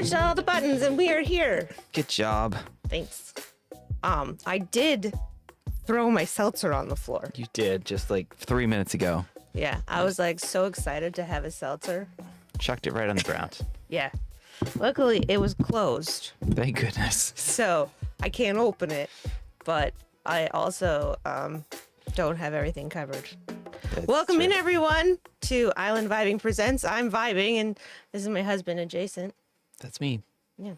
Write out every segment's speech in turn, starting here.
pushed all the buttons and we are here. Good job. Thanks. I did throw my seltzer on the floor. You did, just like 3 minutes ago. Yeah, I was like so excited to have a seltzer. Chucked it right on the ground. Yeah. Luckily, it was closed. Thank goodness. So I can't open it, but I also don't have everything covered. Welcome in, everyone, to Island Vibing Presents. I'm vibing, and this is my husband, adjacent. That's me. Yeah,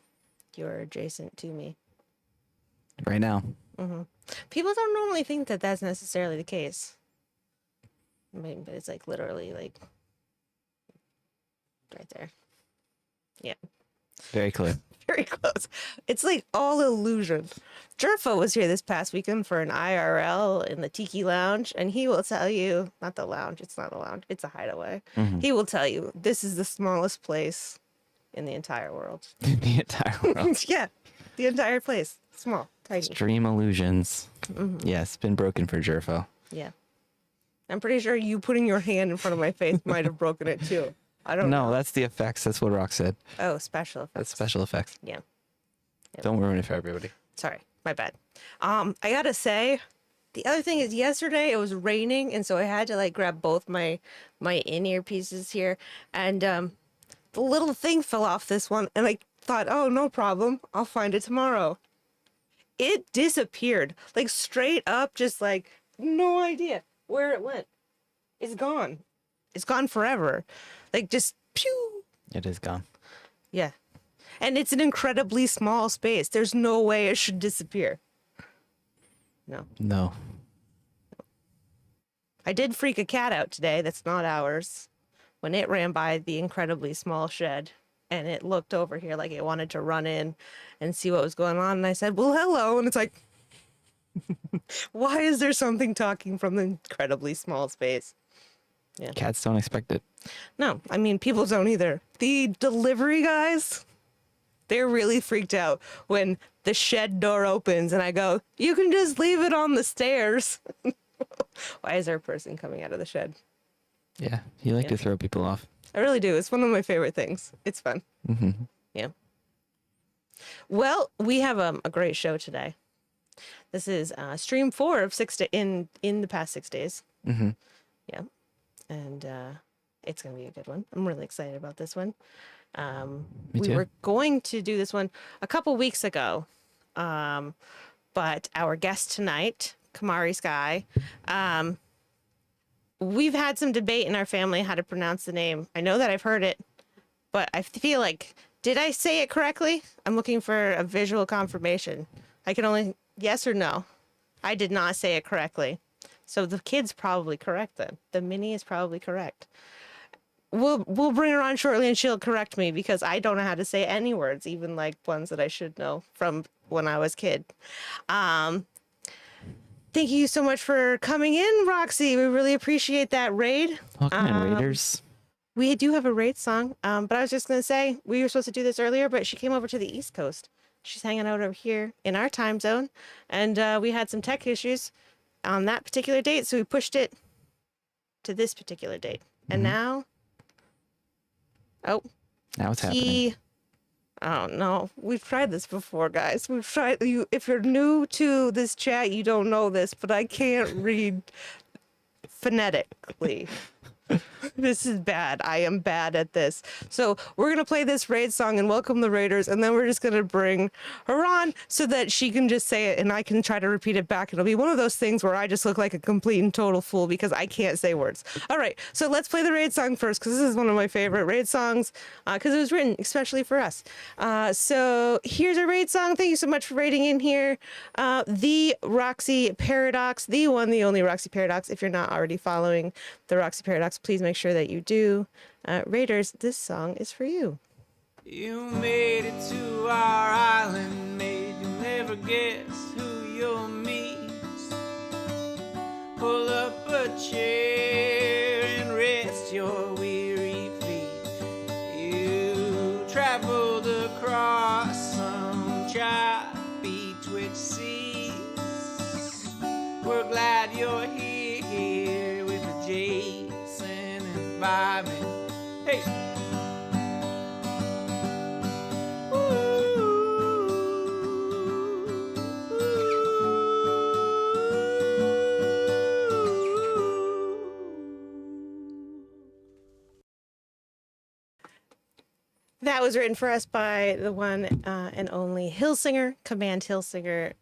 you're adjacent to me. Right now. Mm-hmm. People don't normally think that that's necessarily the case. I mean, but it's like literally like right there. Yeah. Very clear. Very close. It's like all illusion. Jerfo was here this past weekend for an IRL in the Tiki Lounge, and he will tell you, not the lounge, it's not a lounge, it's a hideaway. Mm-hmm. He will tell you this is the smallest place in the entire world. The entire world. Yeah, the entire place. Small, tiny. Extreme illusions. Mm-hmm. Yes, been broken for Jerfo. Yeah. I'm pretty sure you putting your hand in front of my face might have broken it too. I don't know. No, that's the effects. That's what Rock said. Oh, special effects. That's special effects. Yeah. Don't ruin it for everybody. Sorry, my bad. I gotta say, the other thing is yesterday it was raining, and so I had to like grab both my in-ear pieces here, and the little thing fell off this one, and I thought, oh, no problem, I'll find it tomorrow. It disappeared, like straight up, just like no idea where it went. It's gone. It's gone forever. Like just pew. It is gone. Yeah. And it's an incredibly small space. There's no way it should disappear. No. No. I did freak a cat out today that's not ours when it ran by the incredibly small shed and it looked over here like it wanted to run in and see what was going on. And I said, well, hello. And it's like, why is there something talking from the incredibly small space? Yeah. Cats don't expect it. No, I mean, people don't either. The delivery guys, they're really freaked out when the shed door opens and I go, you can just leave it on the stairs. Why is there a person coming out of the shed? Yeah. You like to throw people off. I really do. It's one of my favorite things. It's fun. Mm-hmm. Yeah. Well, we have a great show today. This is stream 4 of in the past 6 days. Mm-hmm. Yeah. And it's going to be a good one. I'm really excited about this one. Me We too. were going to do this one a couple weeks ago, but our guest tonight, KimarieSky, we've had some debate in our family how to pronounce the name. I know that I've heard it, but I feel like, did I say it correctly? I'm looking for a visual confirmation. I can only, yes or no. I did not say it correctly. So the kid's probably correct then. The mini is probably correct. We'll bring her on shortly and she'll correct me because I don't know how to say any words, even like ones that I should know from when I was a kid. Thank you so much for coming in, Roxy. We really appreciate that raid. Welcome in, Raiders. We do have a raid song, but I was just going to say we were supposed to do this earlier, but she came over to the East Coast. She's hanging out over here in our time zone, and we had some tech issues on that particular date, so we pushed it to this particular date. And now, Now it's happening. oh no, we've tried this before, guys. We've tried you. If you're new to this chat, you don't know this, but I can't read phonetically. This is bad. I am bad at this. So we're going to play this raid song and welcome the raiders. And then we're just going to bring her on so that she can just say it and I can try to repeat it back. It'll be one of those things where I just look like a complete and total fool because I can't say words. All right. So let's play the raid song first because this is one of my favorite raid songs because it was written especially for us. So here's a raid song. Thank you so much for raiding in here. The Roxy Paradox, the one, the only Roxy Paradox. If you're not already following the Roxy Paradox, please make sure that you do. Raiders, this song is for you. You made it to our island, made you never guess who you'll meet. Pull up a chair and rest your weary feet. You traveled across some choppy twitch seas. We're glad you're here with the Jason and vibing. Hey! That was written for us by the one and only Hillsinger, Command Hillsinger.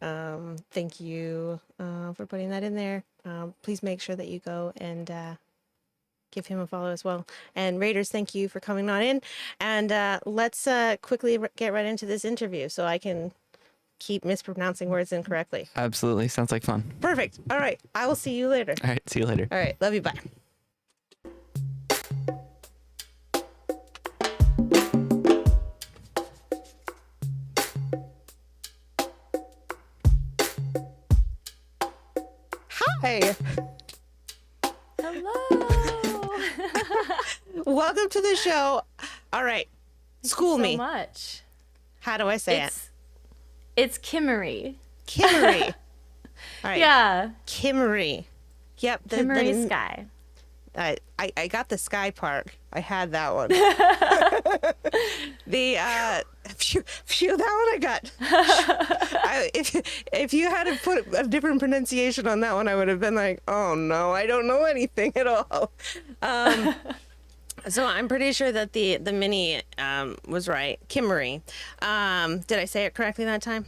Thank you for putting that in there. Please make sure that you go and give him a follow as well. And Raiders, thank you for coming on in. And let's quickly get right into this interview so I can keep mispronouncing words incorrectly. Absolutely. Sounds like fun. Perfect. All right. I will see you later. All right. See you later. All right. Love you. Bye. Hi. Hello. Welcome to the show. All right. School so me. much. How do I say It's Kimarie. Kimarie. All right. Yeah. Kimarie. Yep. KimarieSky. I got the sky part. I had that one. Phew, that one I got. If you had to put a different pronunciation on that one, I would have been like, oh no, I don't know anything at all. So I'm pretty sure that the mini was right. Kimmerie. Did I say it correctly that time?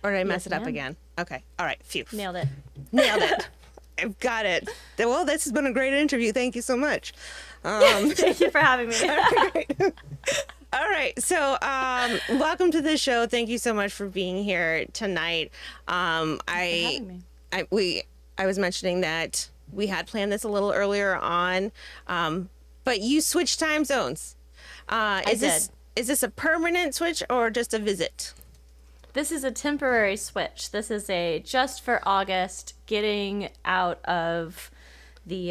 Or did I mess it up ma'am. again? Okay. All right. Phew. Nailed it. Nailed it. I've got it. Well, this has been a great interview. Thank you so much. Thank you for having me. All right. So, welcome to the show. Thank you so much for being here tonight. having me. I was mentioning that we had planned this a little earlier on, but you switched time zones. Is this a permanent switch or just a visit? This is a temporary switch. This is a just for August, getting out of the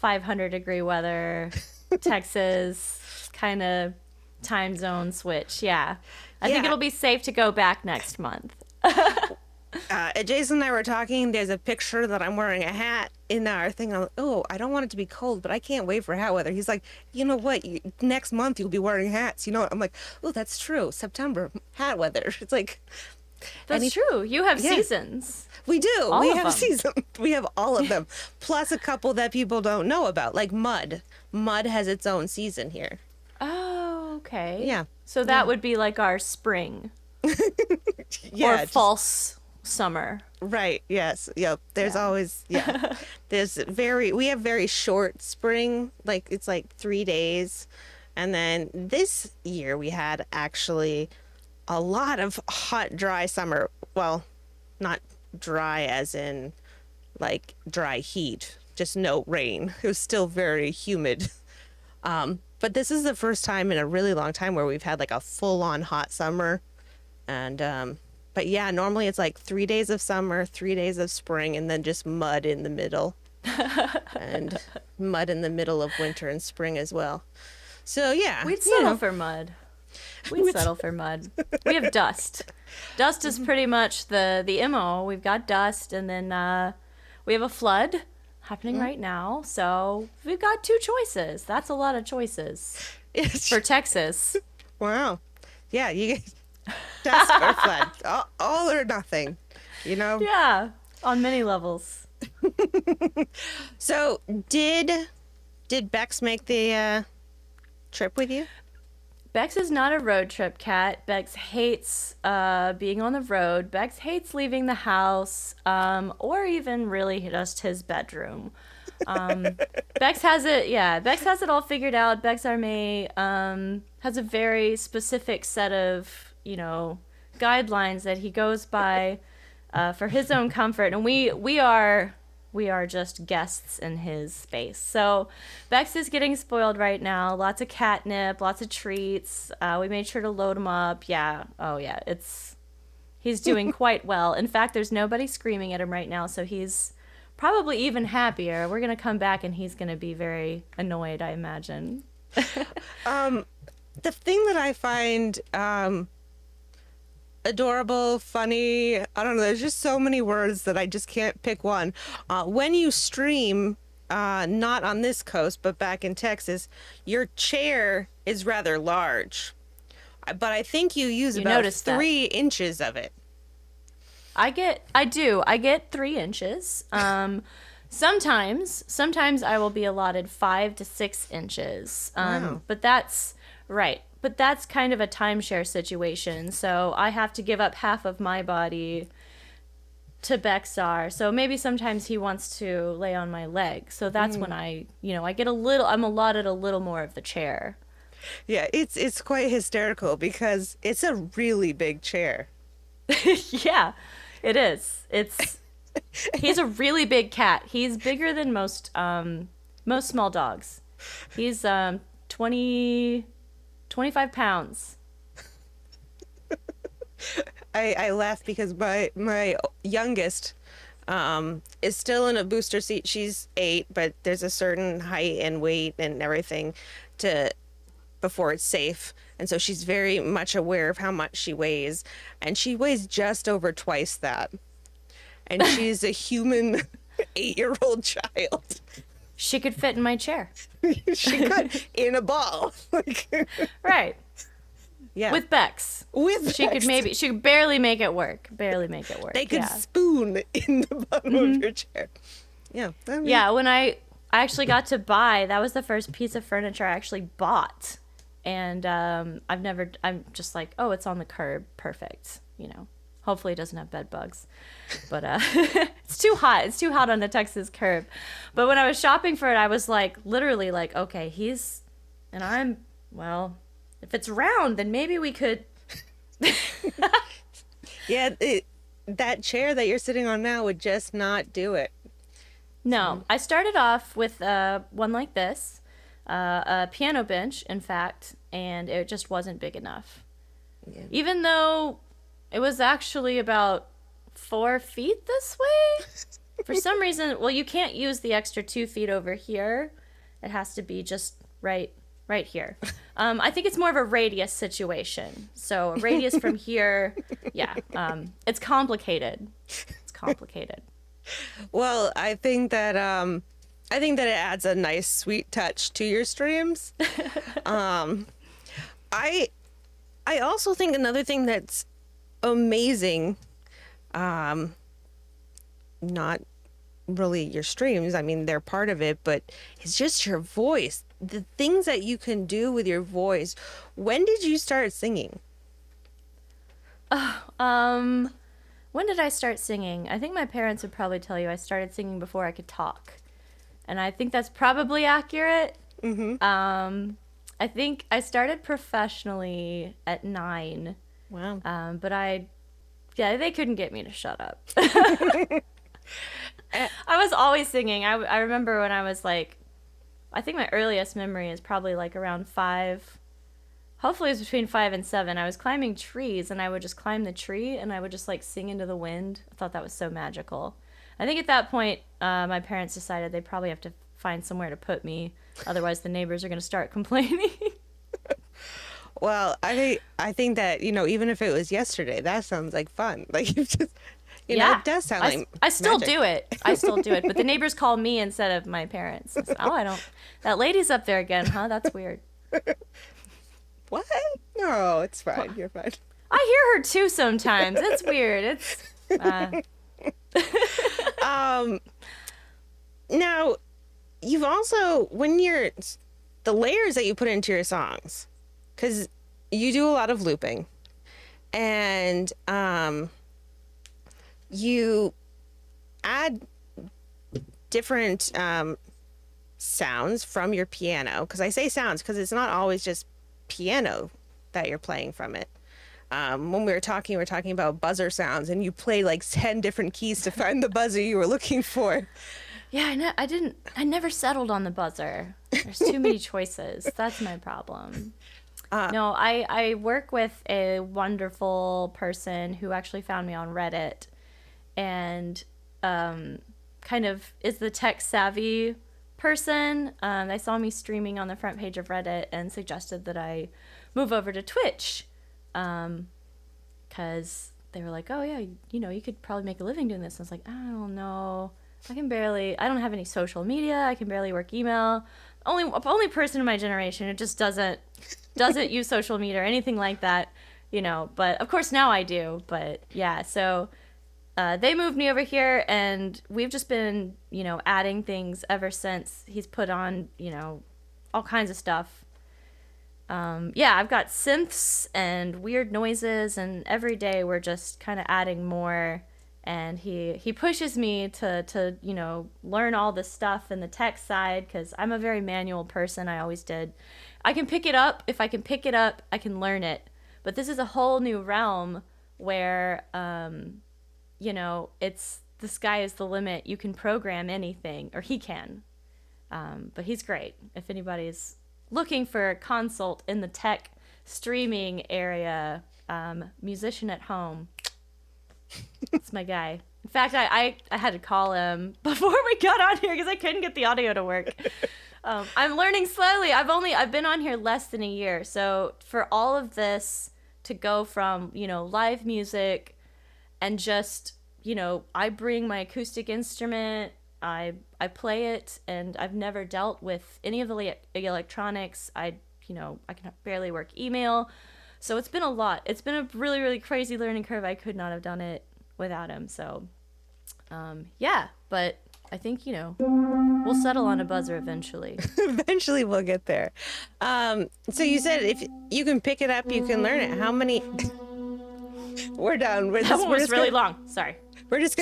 500-degree weather, Texas kind of time zone switch. Yeah. I think Yeah. it'll be safe to go back next month. Jason and I were talking. There's a picture that I'm wearing a hat in our thing. I'm like, oh, I don't want it to be cold, but I can't wait for hat weather. He's like, you know what? Next month you'll be wearing hats. You know what? I'm like, oh, that's true. September, hat weather. It's like, That's true. You have Yeah. seasons. we do. All We of have them. season. We have all of them, plus a couple that people don't know about, like mud. Mud has its own season here. Oh, okay. Yeah. So that would be like our spring Yeah, or just- false summer. Right. Yes. Yep. There's always we have very short spring, like it's like 3 days. And then this year we had actually a lot of hot, dry summer. Well, not dry as in like dry heat, just no rain. It was still very humid. But this is the first time in a really long time where we've had like a full on hot summer. And but yeah, normally it's like 3 days of summer, 3 days of spring, and then just mud in the middle. And mud in the middle of winter and spring as well. So yeah. We'd you settle know. for mud. We'd settle for mud. We have dust. Dust is pretty much the MO. We've got dust, and then we have a flood happening right now. So we've got 2 choices. That's a lot of choices for Texas. Wow. Yeah, you guys dust or flood. All or nothing. You know? Yeah, on many levels. So did Bex make the trip with you? Bex is not a road trip cat. Bex hates being on the road. Bex hates leaving the house, or even really just his bedroom. Bex has it. Yeah, Bex has it all figured out. Bex Arme has a very specific set of guidelines that he goes by for his own comfort, and we are just guests in his space. So Bex is getting spoiled right now. Lots of catnip, lots of treats. We made sure to load him up. Yeah. Oh yeah. He's doing quite well. In fact, there's nobody screaming at him right now, so he's probably even happier. We're gonna come back and he's gonna be very annoyed, I imagine. The thing that I find adorable, funny, I don't know, there's just so many words that I just can't pick one. When you stream, not on this coast, but back in Texas, your chair is rather large. But I think you use about noticed that. 3 inches of it. I get 3 inches. Sometimes I will be allotted 5 to 6 inches. Wow. But that's right. But that's kind of a timeshare situation. So I have to give up half of my body to Bexar. So maybe sometimes he wants to lay on my leg. So that's when I get I'm allotted a little more of the chair. Yeah, it's quite hysterical because it's a really big chair. Yeah, it is. He's a really big cat. He's bigger than most small dogs. He's 25 pounds. I laugh because my youngest is still in a booster seat. She's 8, but there's a certain height and weight and everything before it's safe. And so she's very much aware of how much she weighs. And she weighs just over twice that. And she's a human 8-year-old child. She could fit in my chair. She could in a ball. Right. Yeah. With Bex. With She Bex. could barely make it work. Barely make it work. They could yeah. spoon in the bottom of your chair. Yeah. I mean, Yeah, when I actually got to buy, that was the first piece of furniture I actually bought. And I'm just like, oh, it's on the curb. Perfect. You know, hopefully it doesn't have bed bugs. But it's too hot. It's too hot on the Texas curb. But when I was shopping for it, I was like, literally like, okay, well, if it's round, then maybe we could. Yeah, that chair that you're sitting on now would just not do it. No, I started off with one like this, a piano bench, in fact, and it just wasn't big enough. Yeah. Even though it was actually about 4 feet this way. For some reason, well, you can't use the extra 2 feet over here. It has to be just right here. I think it's more of a radius situation. So a radius from here, yeah. It's complicated. It's complicated. Well, I think that it adds a nice sweet touch to your streams. I also think another thing that's amazing, not really your streams, I mean they're part of it, but it's just your voice. The things that you can do with your voice. When did you start singing? When did I start singing? I think my parents would probably tell you I started singing before I could talk. And I think that's probably accurate. Mm-hmm. I think I started professionally at 9. Wow. But they couldn't get me to shut up. I was always singing. I remember when I was like, I think my earliest memory is probably like around 5. Hopefully it was between 5 and 7. I was climbing trees, and I would just climb the tree, and I would just like sing into the wind. I thought that was so magical. I think at that point, my parents decided they probably have to find somewhere to put me. Otherwise, the neighbors are going to start complaining. Well, I think that, even if it was yesterday, that sounds like fun. Like, you just, it does sound like I still magic. do it. I still do it. But the neighbors call me instead of my parents. I said, I don't. That lady's up there again, huh? That's weird. What? No, it's fine. You're fine. I hear her too sometimes. It's weird. It's. Now, you've also, the layers that you put into your songs, because you do a lot of looping, and you add different sounds from your piano. Because I say sounds because it's not always just piano that you're playing from it. When we were talking about buzzer sounds, and you played like 10 different keys to find the buzzer you were looking for. Yeah, I never settled on the buzzer. There's too many choices. That's my problem. No, I work with a wonderful person who actually found me on Reddit, and kind of is the tech savvy person. They saw me streaming on the front page of Reddit and suggested that I move over to Twitch, because they were like, oh yeah, you could probably make a living doing this. And I was like, I don't know. I don't have any social media. I can barely work email. Only person in my generation who just doesn't use social media or anything like that, but of course now I do. But yeah, so they moved me over here, and we've just been, adding things ever since. He's put on, all kinds of stuff. Yeah, I've got synths and weird noises, and every day we're just kind of adding more. And he pushes me to learn all the stuff in the tech side, because I'm a very manual person. I always did. I can pick it up. If I can pick it up, I can learn it. But this is a whole new realm where, it's the sky is the limit. You can program anything, or he can. But he's great. If anybody's looking for a consult in the tech streaming area, musician at home. It's my guy. In fact, I had to call him before we got on here because I couldn't get the audio to work. I'm learning slowly. I've been on here less than a year. So for all of this to go from, live music and just, I bring my acoustic instrument, I play it, and I've never dealt with any of the electronics. I can barely work email. So it's been a lot. It's been a really, really crazy learning curve. I could not have done it without him. So, yeah, but I think, we'll settle on a buzzer eventually. Eventually we'll get there. So you said if you can pick it up, you can learn it. How many? We're done. That one was really long. Sorry. We're just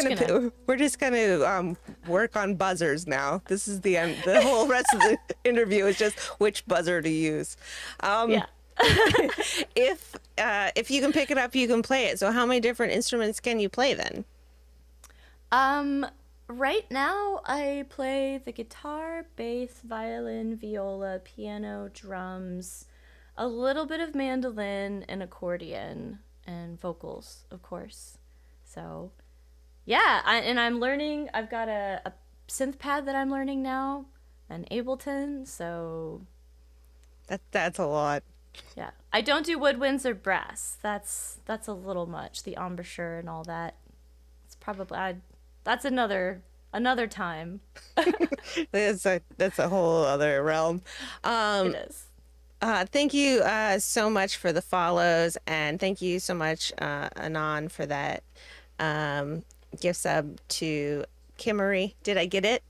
gonna work on buzzers now. This is the end. The whole rest of the interview is just which buzzer to use. Yeah. If you can pick it up, you can play it. So how many different instruments can you play then? Right now I play the guitar, bass, violin, viola, piano, drums, a little bit of mandolin and accordion, and vocals, of course. So, yeah, I'm learning. I've got a synth pad that I'm learning now, an Ableton. So that's a lot. yeah, I don't do woodwinds or brass. That's a little much. The embouchure and all that. It's probably that's another time. That's a whole other realm. It is. Thank you so much for the follows, and thank you so much, Anon, for that gift sub to Kimmerie. Did I get it?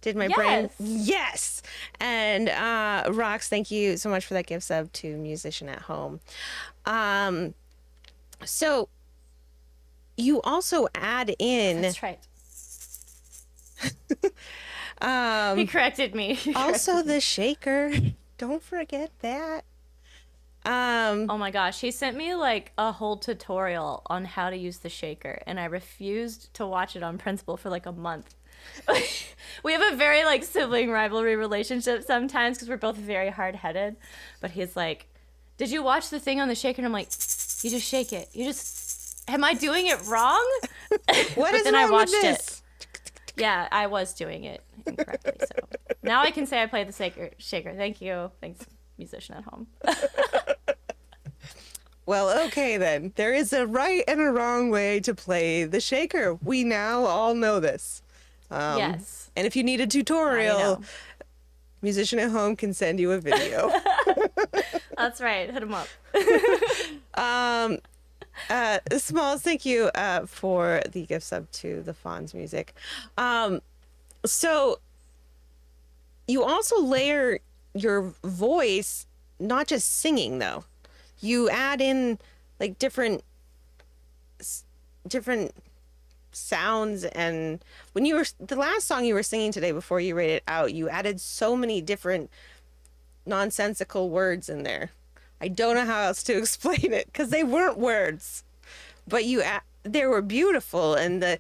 Did my brain? Yes. And Rox, thank you so much for that gift sub to Musician at Home. So you also add in. That's right. He corrected me. Also the shaker. Don't forget that. Oh my gosh, he sent me like a whole tutorial on how to use the shaker, and I refused to watch it on principle for like a month. We have a very like sibling rivalry relationship sometimes because we're both very hard-headed. But he's like, "Did you watch the thing on the shaker?" And I'm like, "You just shake it. Am I doing it wrong?" What is then wrong I watched with this? it. Yeah, I was doing it incorrectly. So now I can say I played the shaker. Thank you. Thanks, Musician at Home. Well, okay then. There is a right and a wrong way to play the shaker. We now all know this. Yes. And if you need a I tutorial, know. Musician at Home can send you a video. That's right. Hit him up. Smalls, thank you for the gift sub to the Fonz music. So you also layer your voice, not just singing though. You add in like different sounds, and when you were the last song you were singing today before you read it out, you added so many different nonsensical words in there. I don't know how else to explain it because they weren't words, but they were beautiful, and the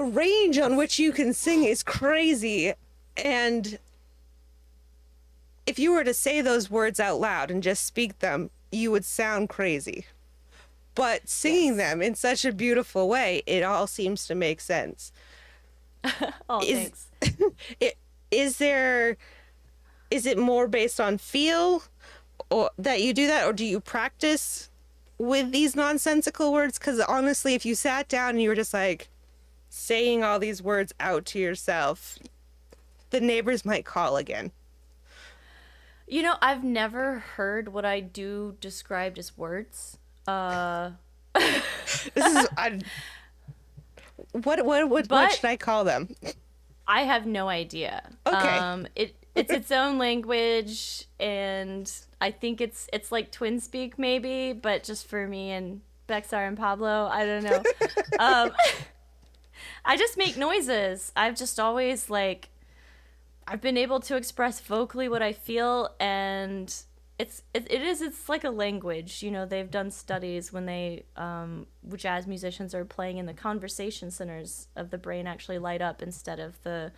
range on which you can sing is crazy. And if you were to say those words out loud and just speak them, you would sound crazy. But singing them in such a beautiful way, it all seems to make sense. Oh, thanks. Is it more based on feel or that you do that, or do you practice with these nonsensical words? Because honestly, if you sat down and you were just like saying all these words out to yourself, the neighbors might call again. I've never heard what I do described as words. This is what should I call them? I have no idea. Okay. It's its own language, and I think it's like twin speak maybe, but just for me and Bexar and Pablo, I don't know. I just make noises. I've just always I've been able to express vocally what I feel, and it's like a language. They've done studies when jazz musicians are playing in the conversation centers of the brain actually light up instead of the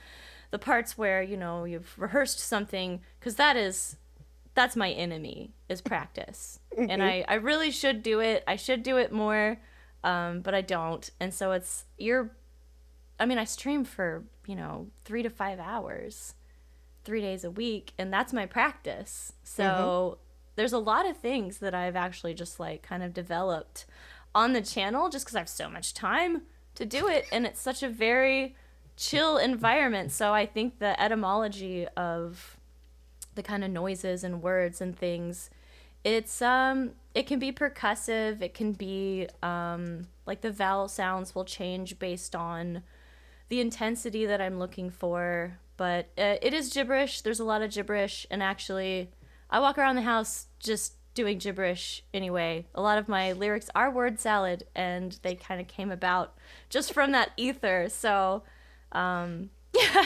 parts where you've rehearsed something, because that's my enemy, is practice. Mm-hmm. And I really should do it. I should do it more, but I don't. And so I stream for 3 to 5 hours 3 days a week, and that's my practice. So there's a lot of things that I've actually just kind of developed on the channel just because I have so much time to do it, and it's such a very chill environment. So I think the etymology of the kind of noises and words and things it can be percussive. It can be like the vowel sounds will change based on the intensity that I'm looking for. But it is gibberish. There's a lot of gibberish, and actually, I walk around the house just doing gibberish anyway. A lot of my lyrics are word salad, and they kind of came about just from that ether. So, yeah,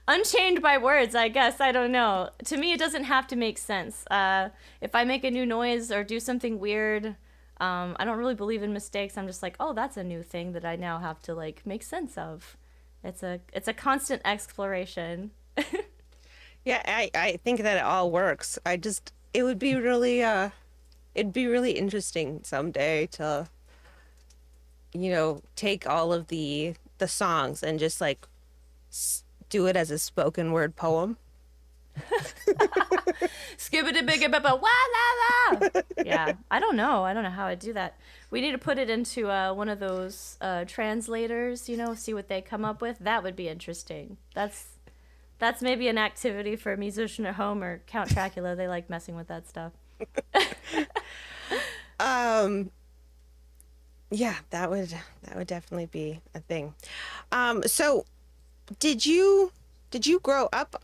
unchained by words, I guess. I don't know. To me, it doesn't have to make sense. If I make a new noise or do something weird, I don't really believe in mistakes. I'm just like, oh, that's a new thing that I now have to like make sense of. It's a constant exploration. Yeah, I think that it all works. It would be really it'd be really interesting someday to, take all of the songs and just like do it as a spoken word poem. Skibbity bigga baba wah la la. Yeah, I don't know how I'd do that. We need to put it into one of those translators, see what they come up with. That would be interesting. That's maybe an activity for a musician at home or Count Dracula. They like messing with that stuff. Yeah, that would definitely be a thing. So did you grow up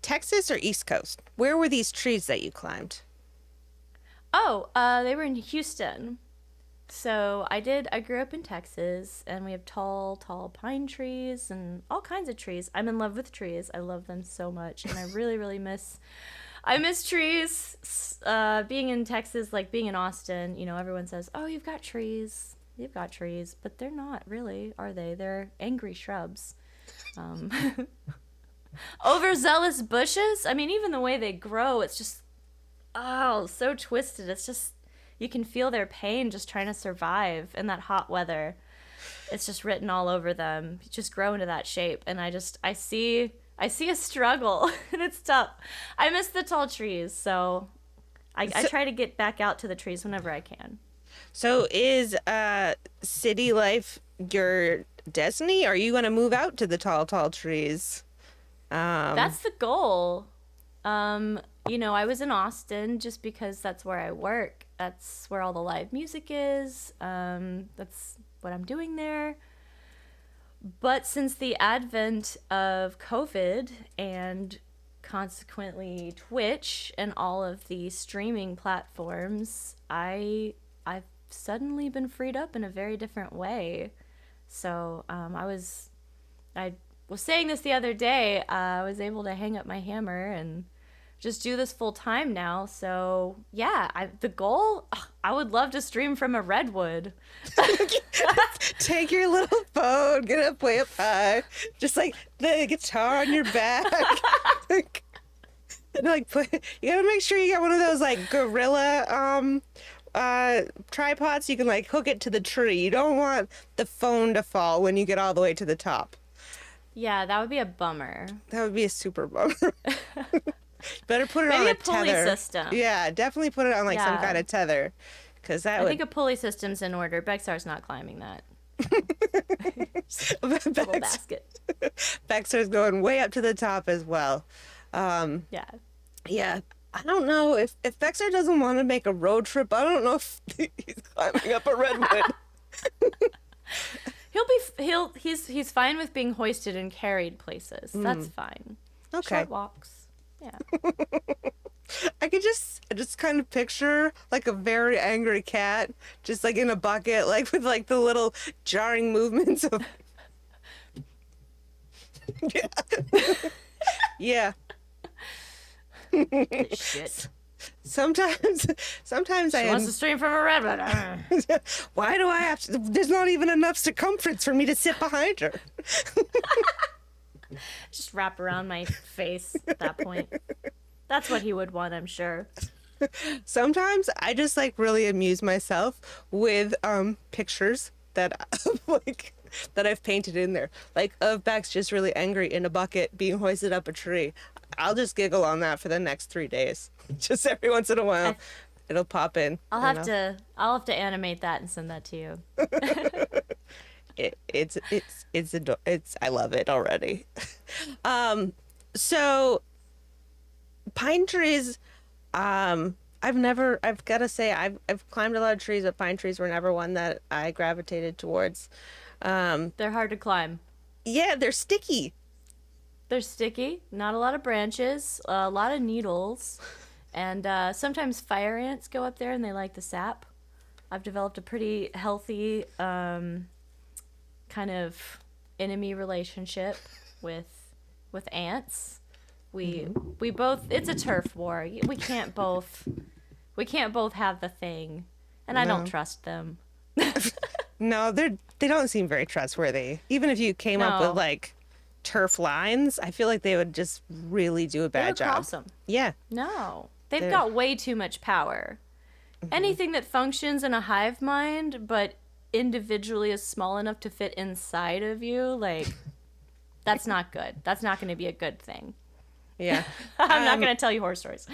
Texas or East Coast? Where were these trees that you climbed? Oh, they were in Houston. So I grew up in Texas, and we have tall pine trees and all kinds of trees. I'm in love with trees. I love them so much, and I really miss trees. Being in Texas, like being in Austin, everyone says, "Oh, you've got trees," but they're not really, are they? They're angry shrubs. Overzealous bushes. I mean, even the way they grow, it's just so twisted. It's just, you can feel their pain just trying to survive in that hot weather. It's just written all over them. You just grow into that shape, and I see a struggle, and it's tough. I miss the tall trees, so I try to get back out to the trees whenever I can. So is city life your destiny? Are you going to move out to the tall trees? That's the goal. I was in Austin just because that's where I work. That's where all the live music is. That's what I'm doing there. But since the advent of COVID and consequently Twitch and all of the streaming platforms, I've suddenly been freed up in a very different way. So I was saying this the other day. I was able to hang up my hammer and just do this full time now. So yeah, the goal, I would love to stream from a redwood. Take your little phone, get up way up high, just like the guitar on your back. You gotta make sure you got one of those like gorilla tripods. You can like hook it to the tree. You don't want the phone to fall when you get all the way to the top. Yeah, that would be a bummer. That would be a super bummer. Better put it Maybe on a pulley tether. system. Yeah, definitely put it on like some Yeah. kind of tether, because I think a pulley system's in order. Bexar's not climbing that. Little basket. Bexar's going way up to the top as well. Yeah. Yeah, I don't know if Bexar doesn't want to make a road trip. I don't know if he's climbing up a redwood. He's fine with being hoisted and carried places. That's fine. Okay. Short walks. Yeah. I could just kind of picture like a very angry cat, just like in a bucket, like with like the little jarring movements of. Yeah. Shit. Sometimes She wants to stream from a redwood. Why do I have to? There's not even enough circumference for me to sit behind her. Just wrap around my face at that point. That's what he would want, I'm sure. Sometimes I just like really amuse myself with pictures that that I've painted in there, like of Bex just really angry in a bucket being hoisted up a tree. I'll just giggle on that for the next 3 days. Just every once in a while, it'll pop in. I'll have to animate that and send that to you. It's I love it already. So pine trees, I've got to say, I've climbed a lot of trees, but pine trees were never one that I gravitated towards. They're hard to climb. Yeah, they're sticky. They're sticky, not a lot of branches, a lot of needles, and sometimes fire ants go up there and they like the sap. I've developed a pretty healthy kind of enemy relationship with ants. We both, it's a turf war. We can't both have the thing, and I don't trust them. No, they don't seem very trustworthy. Even if you came up No. with like turf lines, I feel like they would just really do a They bad would job. cross them. Yeah. No, they've They're- got way too much power. Anything that functions in a hive mind, but individually is small enough to fit inside of you, like, that's not good. That's not going to be a good thing. Yeah. I'm not going to tell you horror stories.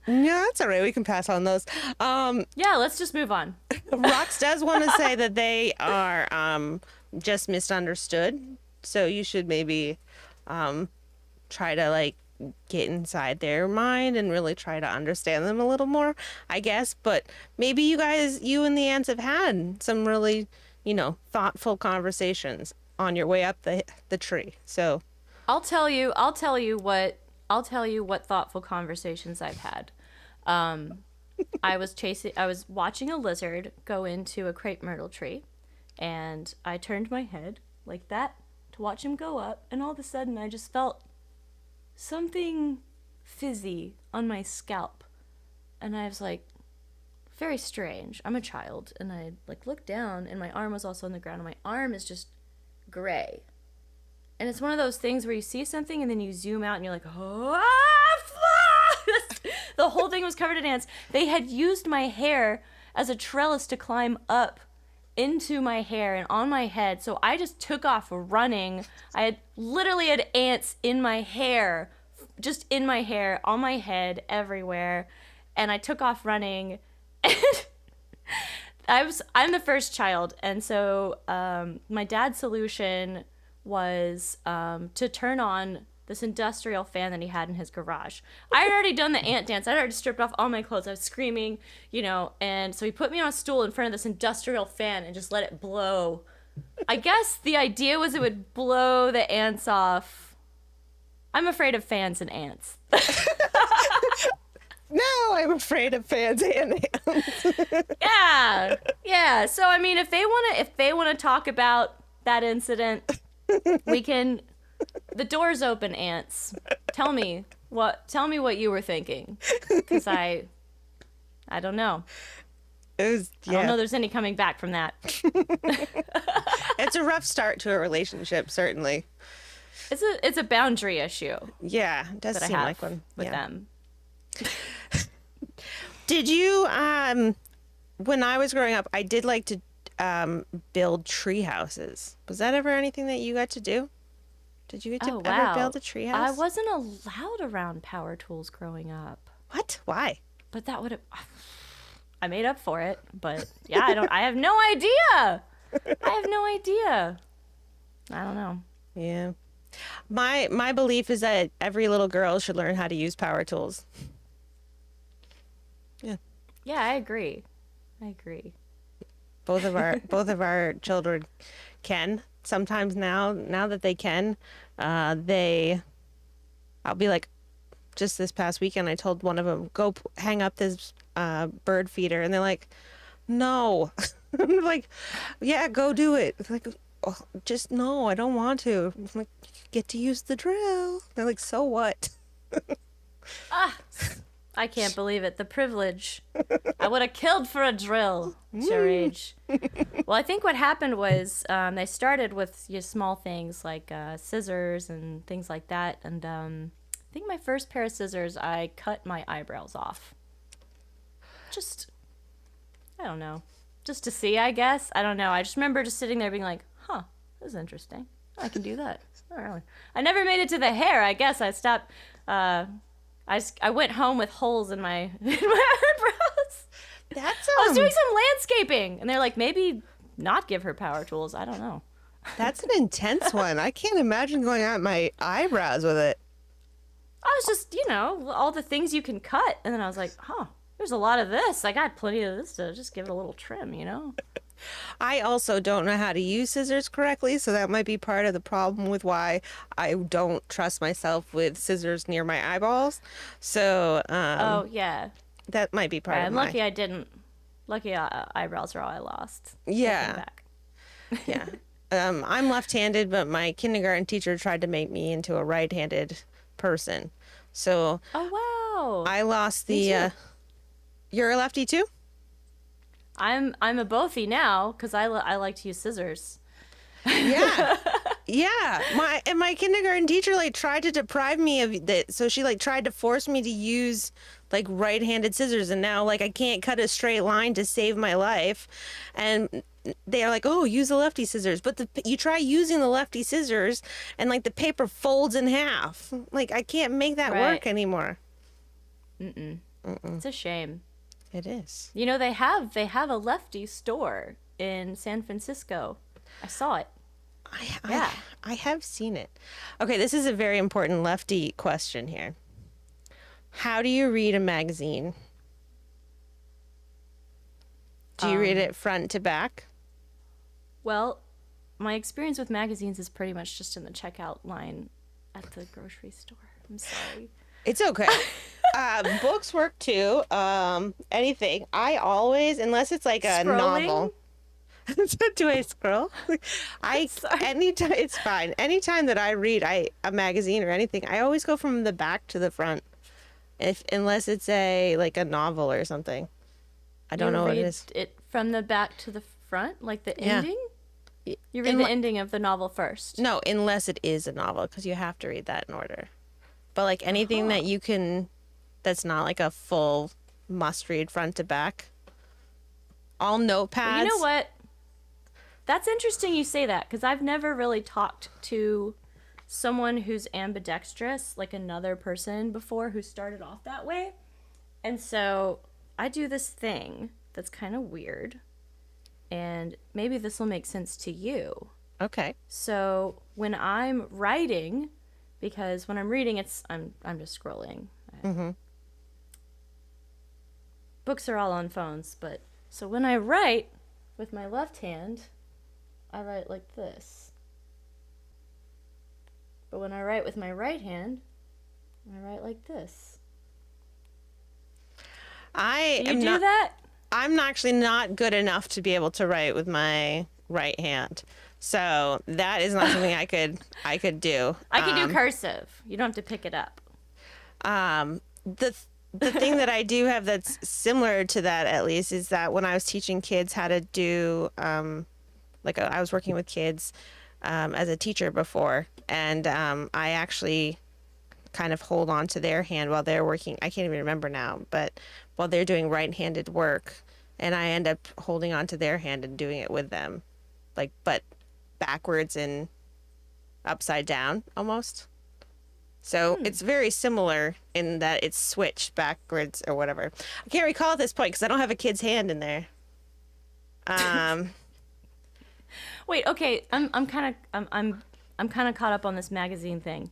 No, that's all right. We can pass on those. Yeah, let's just move on. Rox does want to say that they are just misunderstood. So you should maybe try to like get inside their mind and really try to understand them a little more, I guess. But maybe you and the ants have had some really, thoughtful conversations on your way up the tree. So I'll tell you what thoughtful conversations I've had. I was watching a lizard go into a crepe myrtle tree, and I turned my head like that to watch him go up, and all of a sudden I just felt something fizzy on my scalp, and I was like, very strange. I'm a child, and I like looked down, and my arm was also on the ground, and my arm is just gray. And it's one of those things where you see something and then you zoom out and you're like, oh, the whole thing was covered in ants. They had used my hair as a trellis to climb up into my hair and on my head. So I just took off running. I literally had ants in my hair, just in my hair, on my head, everywhere. And I took off running. And I'm the first child. And so my dad's solution was to turn on this industrial fan that he had in his garage. I had already done the ant dance. I had already stripped off all my clothes. I was screaming, and so he put me on a stool in front of this industrial fan and just let it blow. I guess the idea was it would blow the ants off. I'm afraid of fans and ants. now I'm afraid of fans and ants. Yeah. So I mean, if they want to talk about that incident, we can. The door's open, ants. Tell me what you were thinking, because I don't know. I don't know there's any coming back from that. It's a rough start to a relationship, certainly. It's a boundary issue Yeah, it does that I seem have like one. with Yeah. them. Did you when I was growing up, I did like to build tree houses. Was that ever anything that you got to do? Did you get to ever build a tree house? I wasn't allowed around power tools growing up. What? Why? But that would have. I made up for it, but yeah, I have no idea. I don't know. Yeah. My belief is that every little girl should learn how to use power tools. Yeah. Yeah, I agree. Both of our children can. Sometimes now that they can, I'll be like, just this past weekend, I told one of them, go hang up this bird feeder. And they're like, no. I'm like, yeah, go do it. It's like, oh, just no, I don't want to. I'm like, get to use the drill. They're like, so what? I can't believe it. The privilege. I would have killed for a drill at your age. Well, I think what happened was they started with small things like scissors and things like that. And I think my first pair of scissors, I cut my eyebrows off. I don't know. Just to see, I guess. I don't know. I just remember just sitting there being like, huh, this is interesting. I can do that. Oh, really? I never made it to the hair. I guess I stopped. I went home with holes in my eyebrows. I was doing some landscaping, and they're like, maybe not give her power tools. I don't know. That's an intense one. I can't imagine going out my eyebrows with it. I was just, all the things you can cut. And then I was like, there's a lot of this. I got plenty of this to just give it a little trim. I also don't know how to use scissors correctly, so that might be part of the problem with why I don't trust myself with scissors near my eyeballs. So, Oh, yeah. that might be part Right, of I'm my... lucky I didn't. Lucky eyebrows are all I lost. Yeah. Looking back. Yeah. I'm left-handed, but my kindergarten teacher tried to make me into a right-handed person. So Oh, wow. I lost Me the... too. You're a lefty too? I'm a bothy now because I like to use scissors. Yeah. Yeah. My kindergarten teacher like tried to deprive me of that. So she like tried to force me to use like right-handed scissors, and now like I can't cut a straight line to save my life. And they're like, "Oh, use the lefty scissors." But you try using the lefty scissors and like the paper folds in half. Like I can't make that Right. work anymore. It's a shame. It is. They have a lefty store in San Francisco. I saw it. Yeah. I have seen it. Okay, this is a very important lefty question here. How do you read a magazine? Do you read it front to back? Well, my experience with magazines is pretty much just in the checkout line at the grocery store. I'm sorry. It's okay. Books work too. Anything. I always, unless it's like a Scrolling? novel. Do I scroll? Anytime, it's fine. Anytime that I read a magazine or anything, I always go from the back to the front. Unless it's like a novel or something. I don't know what it is. It from the back to the front, like the Yeah. ending? You read the ending of the novel first. No, unless it is a novel, because you have to read that in order. But like anything that you can, that's not like a full must read front to back. All notepads. Well, you know what? That's interesting you say that, because I've never really talked to someone who's ambidextrous, like another person before who started off that way. And so I do this thing that's kind of weird, and maybe this will make sense to you. Okay. So when I'm writing, because when I'm reading, I'm just scrolling. Books are all on phones, but so when I write with my left hand, I write like this. But when I write with my right hand, I write like this. Do you do that? I'm actually not good enough to be able to write with my right hand. So that is not something I could do. I can do cursive. You don't have to pick it up. The thing that I do have that's similar to that, at least, is that when I was teaching kids how to do, I was working with kids as a teacher before, and I actually kind of hold on to their hand while they're working. I can't even remember now, but while they're doing right-handed work, and I end up holding on to their hand and doing it with them, but backwards and upside down almost. So it's very similar in that it's switched backwards or whatever. I can't recall at this point because I don't have a kid's hand in there. Wait, okay. I'm kind of caught up on this magazine thing.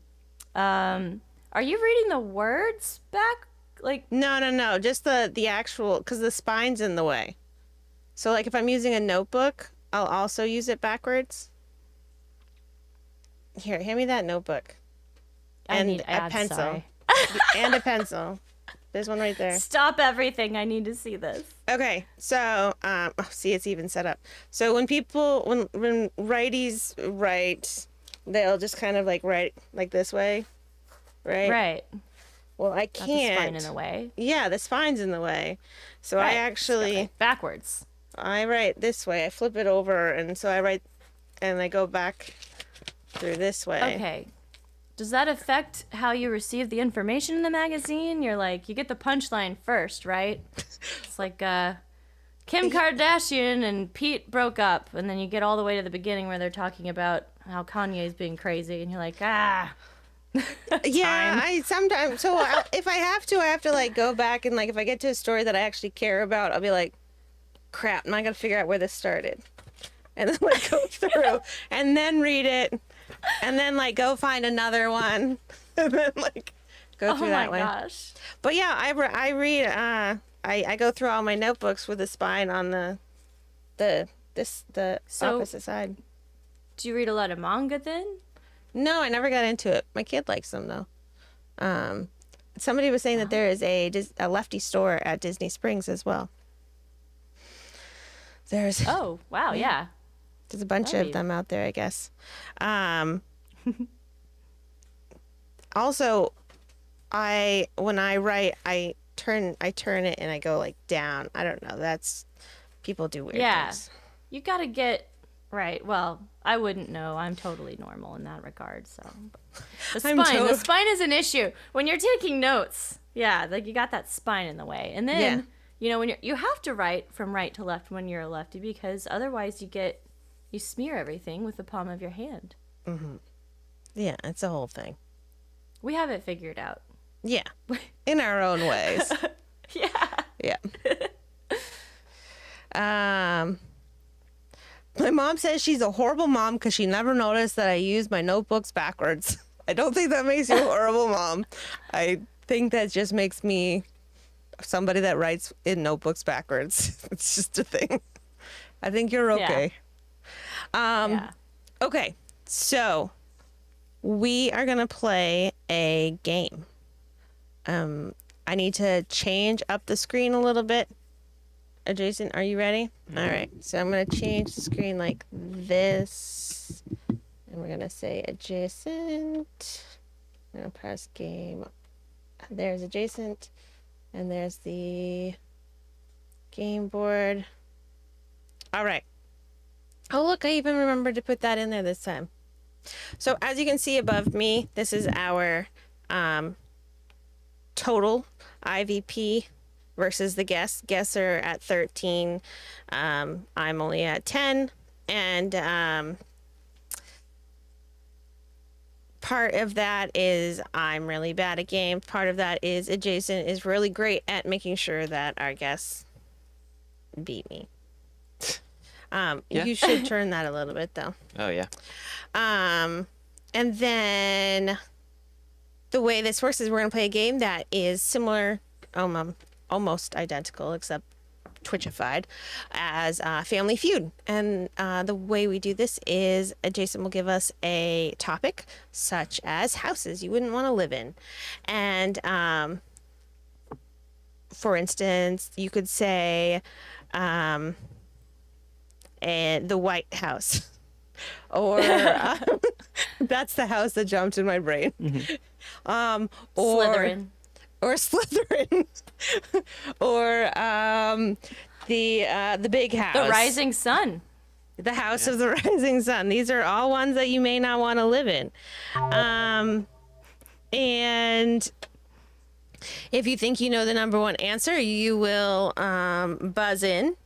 Are you reading the words back? Like No. Just the actual, because the spine's in the way. So like if I'm using a notebook, I'll also use it backwards. Here, hand me that notebook. And a pencil. Sorry. And a pencil. There's one right there. Stop everything. I need to see this. Okay, so see, it's even set up. So when righties write, they'll just kind of like write like this way, right? Right. Well, I Not the can't. spine in the way. Yeah, the spine's in the way. So Right. I actually Okay. Backwards. I write this way. I flip it over, and so I write, and I go back through this way. Okay. Does that affect how you receive the information in the magazine? You're like, you get the punchline first, right? It's like Kim Kardashian and Pete broke up, and then you get all the way to the beginning where they're talking about how Kanye's being crazy, and you're like, Yeah, I sometimes. So if I have to like go back and like if I get to a story that I actually care about, I'll be like, crap, now I gotta figure out where this started, and then like go through and then read it, and then like go find another one, and then like Go through that way. Oh my gosh. But yeah, I read. I go through all my notebooks with a spine on the So- opposite side. Do you read a lot of manga then? No, I never got into it. My kid likes them though. Somebody was saying that there is a Lefty store at Disney Springs as well. There's Oh, wow, yeah. there's a bunch That'd of be- them out there, I guess. Also, when I write, I turn it and I go like down. I don't know. That's people do weird Yeah. things. You got to get right. Well, I wouldn't know. I'm totally normal in that regard. So, the I'm spine, the tot- spine is an issue when you're taking notes. Yeah, like you got that spine in the way, and then Yeah. you know when you have to write from right to left when you're a lefty because otherwise you smear everything with the palm of your hand. Yeah, it's a whole thing. We have it figured out. Yeah, in our own ways. Yeah. Yeah. My mom says she's a horrible mom because she never noticed that I use my notebooks backwards. I don't think that makes you a horrible mom. I think that just makes me somebody that writes in notebooks backwards. It's just a thing. I think you're okay. Yeah. Okay, so we are gonna play a game. I need to change up the screen a little bit. Jason, are you ready? All right, so I'm gonna change the screen like this, and we're gonna say adjacent. I'm gonna press game. There's adjacent, and there's the game board. All right. Oh, look, I even remembered to put that in there this time. So as you can see above me, this is our total IVP versus the guests. Guests are at 13. I'm only at 10. And part of that is I'm really bad at games. Part of that is Adjacent is really great at making sure that our guests beat me. Yeah. You should turn that a little bit though. Oh yeah. And then the way this works is we're going to play a game that is similar, almost identical, except Twitchified, as Family Feud. And the way we do this is Jason will give us a topic, such as houses you wouldn't want to live in. And for instance, you could say the White House. Or that's the house that jumped in my brain. Or Slytherin. or Slytherin, or the big house, The Rising Sun. the house of the rising sun. These are all ones that you may not want to live in. And if you think you know the number one answer, you will buzz in,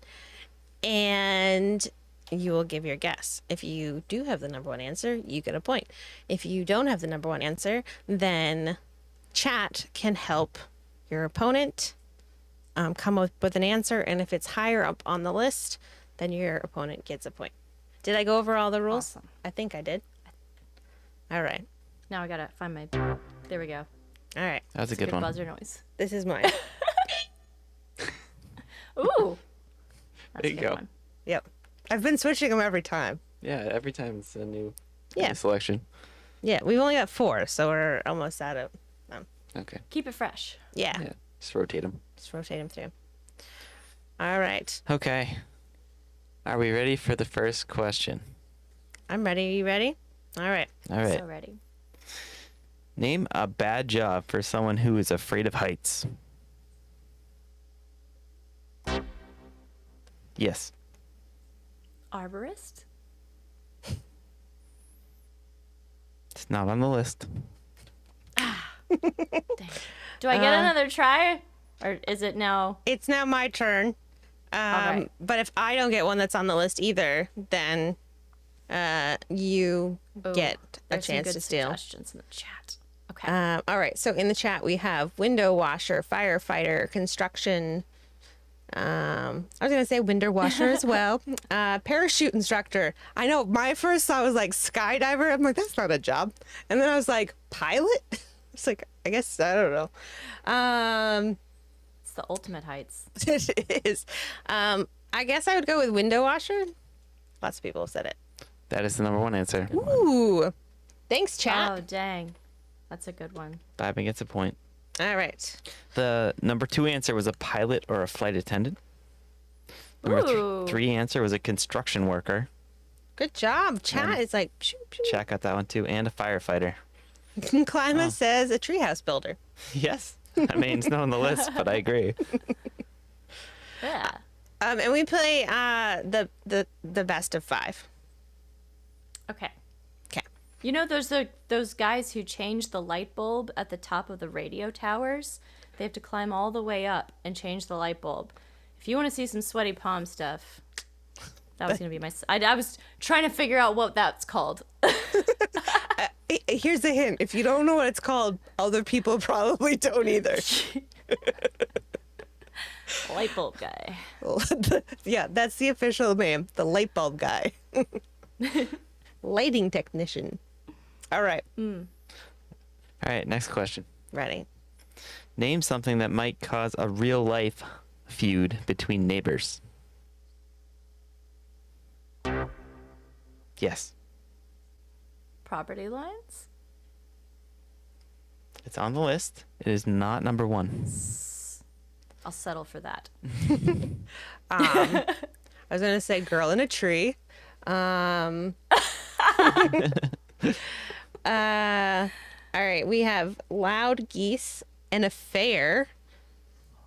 and you will give your guess. If you do have the number one answer, you get a point. If you don't have the number one answer, then chat can help your opponent come up with an answer. And if it's higher up on the list, then your opponent gets a point. Did I go over all the rules? Awesome. I think I did. All right. Now I gotta find my. There we go. All right. That was a Good good one. buzzer noise. This is mine. Ooh. That's There a you good go. one. Yep. I've been switching them every time. Yeah, every time it's a new Yeah. selection. Yeah, we've only got 4, so we're almost out of them. Okay. Keep it fresh. Yeah. Yeah. Just rotate them. Just rotate them through. All right. Okay. Are we ready for the first question? I'm ready. Are you ready? All right. All right. So ready. Name a bad job for someone who is afraid of heights. Yes. Arborist. It's not on the list. Dang. Do I get another try, or is it now? It's now my turn. right. But if I don't get one that's on the list either, then you Ooh, get a there's some chance good to steal. Suggestions in the chat. Okay. All right. So in the chat, we have window washer, firefighter, construction. I was going to say window washer as well. Parachute instructor. I know my first thought was like skydiver. I'm like, that's not a job. And then I was like, pilot? It's like, I guess I don't know. It's the ultimate heights. It is. I guess I would go with window washer. Lots of people have said it. That is the number one answer. Ooh. Thanks, chat. Oh, dang. That's a good one. Bibing gets a point. All right. The number 2 answer was a pilot or a flight attendant. Number Ooh. 3 answer was a construction worker. Good job. Chat is like, pew, pew. Chat got that one too. And a firefighter. Clima says a treehouse builder. Yes. I mean, it's not on the list, but I agree. Yeah. And we play the best of 5. Okay. Okay. You know those guys who change the light bulb at the top of the radio towers? They have to climb all the way up and change the light bulb. If you want to see some sweaty palm stuff, that was going to be my... I was trying to figure out what that's called. Here's a hint. If you don't know what it's called, other people probably don't either. Light bulb guy. Yeah, that's the official name. The light bulb guy. Lighting technician. All right. All right, next question. Ready. Name something that might cause a real life feud between neighbors. Yes. Property lines? It's on the list. It is not number 1. I'll settle for that. I was going to say girl in a tree. All right. We have loud geese and a fair.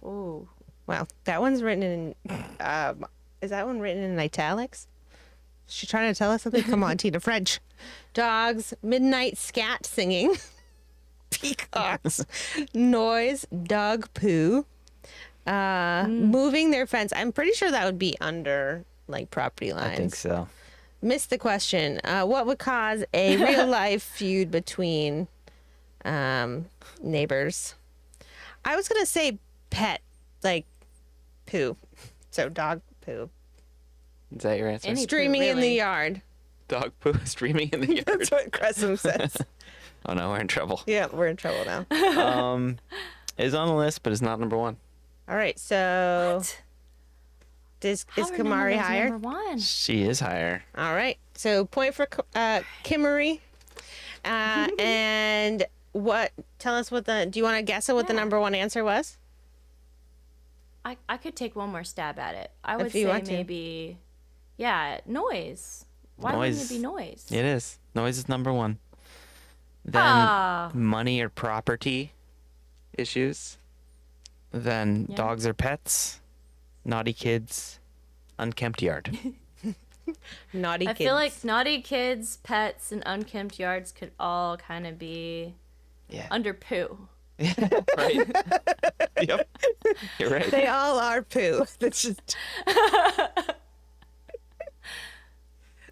Ooh. Wow. That one's written in, is that one written in italics? Is she trying to tell us something? Come on, Tina. French. Dogs, midnight scat singing. Peacocks, noise, dog poo. Moving their fence. I'm pretty sure that would be under like property lines. I think so. Missed the question. What would cause a real life feud between neighbors? I was gonna say pet, like poo. So dog poo. Is that your answer? Any- Streaming in the really? yard. Dog poo streaming in the yard. That's what Crescent says. Oh no, we're in trouble. Yeah, we're in trouble now. It is on the list, but it's not number 1. All right, so What? is How are none of Kimari those higher? Number 1. She is higher. All right, so point for Kimari. And what? Tell us what the. Do you want to guess at what the Yeah. number 1 answer was? I could take one more stab at it. I would If you say want to. maybe, yeah, noise. Why wouldn't Noise. it be noise? It is. Noise is number 1. Then Ah. money or property issues. Then Yeah. dogs or pets. Naughty kids. Unkempt yard. Naughty I kids. feel like naughty kids, pets, and unkempt yards could all kind of be Yeah. under poo. Right? Yep. You're right. they all are poo. That's just.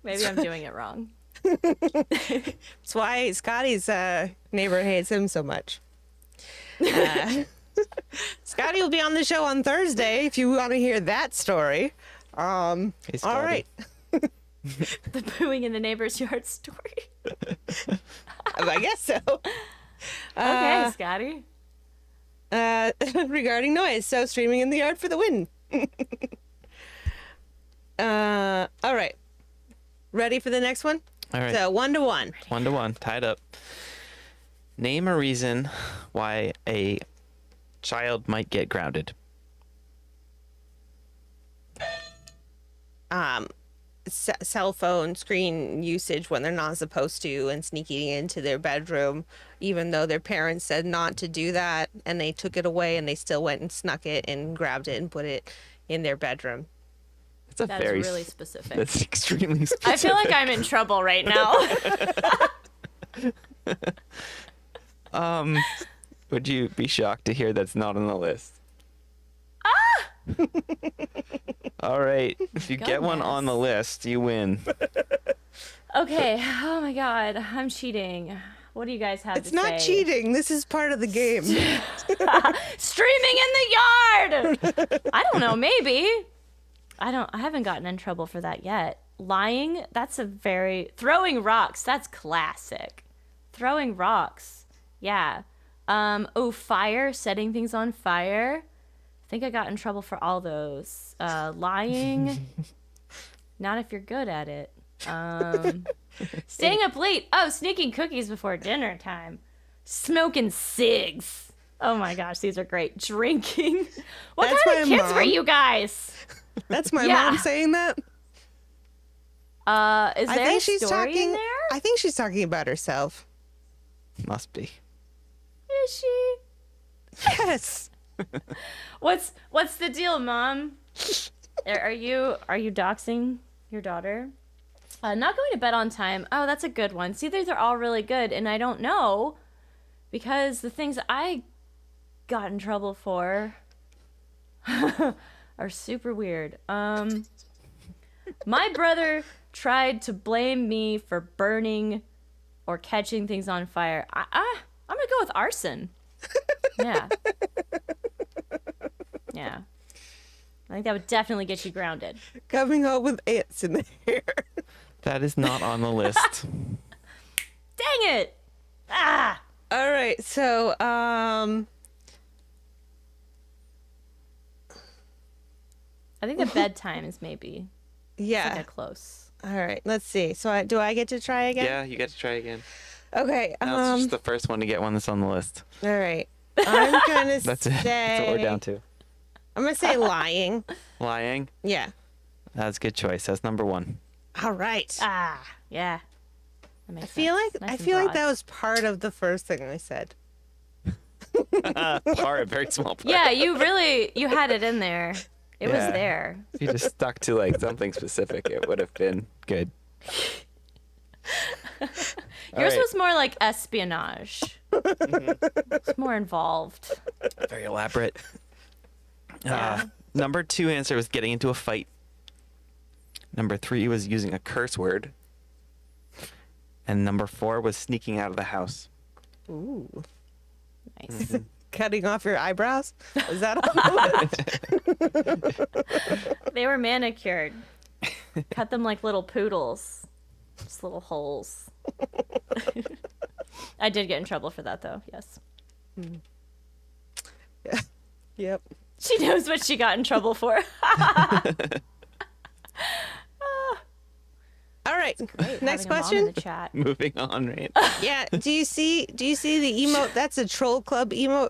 Maybe I'm doing it wrong. That's why Scotty's neighbor hates him so much. Scotty will be on the show on Thursday if you want to hear that story. Hey, All Scotty. right. The pooing in the neighbor's yard story. I guess so. Okay, Scotty. Regarding noise, so streaming in the yard for the win. All right. Ready for the next one? All right. So 1-1. 1-1. Tied up. Name a reason why a child might get grounded. Cell phone screen usage when they're not supposed to, and sneaking into their bedroom even though their parents said not to do that, and they took it away and they still went and snuck it and grabbed it and put it in their bedroom. That's a That very is really specific. That's extremely specific. I feel like I'm in trouble right now. Would you be shocked to hear that's not on the list? All right. If you get one on the list, you win. Okay. Oh my God. I'm cheating. What do you guys have It's to not say? cheating. This is part of the game. Streaming in the yard. I don't know. Maybe. I haven't gotten in trouble for that yet. Lying. That's a very throwing rocks. That's classic. Throwing rocks. Yeah. Fire, setting things on fire. I think I got in trouble for all those. Lying. Not if you're good at it. Staying up late. Oh, sneaking cookies before dinner time. Smoking cigs. Oh my gosh, these are great. Drinking. What That's kind of my kids were mom. you guys? That's my Yeah. mom saying that. Is there a story talking. in there? I think she's talking about herself. Must be. Is she? Yes. What's the deal, Mom? Are you doxing your daughter? Not going to bed on time. Oh, that's a good one. See, these are all really good, and I don't know because the things I got in trouble for are super weird. My brother tried to blame me for burning or catching things on fire. I'm gonna go with arson. Yeah. Yeah. I think that would definitely get you grounded. Coming home with ants in the hair. That is not on the list. Dang it! Ah! All right. So, I think the bedtime is maybe yeah. kind of close. All right. Let's see. So, do I get to try again? Yeah, you get to try again. Okay. Now it's just the first one to get one that's on the list. All right. I'm gonna That's say. it. That's what we're down to. I'm gonna say lying. Lying. Yeah. That's a good choice. That's number one. All right. Ah, yeah. That makes I feel sense. like Nice I and feel like broad. that was part of the first thing I said. Part, very small part. Yeah, you had it in there. It was Yeah. there. If you just stuck to like something specific, it would have been good. Yours right. was more like espionage. It's more involved. Very elaborate. Number 2 answer was getting into a fight. Number 3 was using a curse word. And number 4 was sneaking out of the house. Ooh. Nice. Cutting off your eyebrows? Is that on the list? They were manicured. Cut them like little poodles. Just little holes. I did get in trouble for that though, yes. Yeah. Yep. She knows what she got in trouble for. All right. Next Having a mom in question. the chat. Moving on, right? Yeah. Do you see the emote? That's a troll club emote.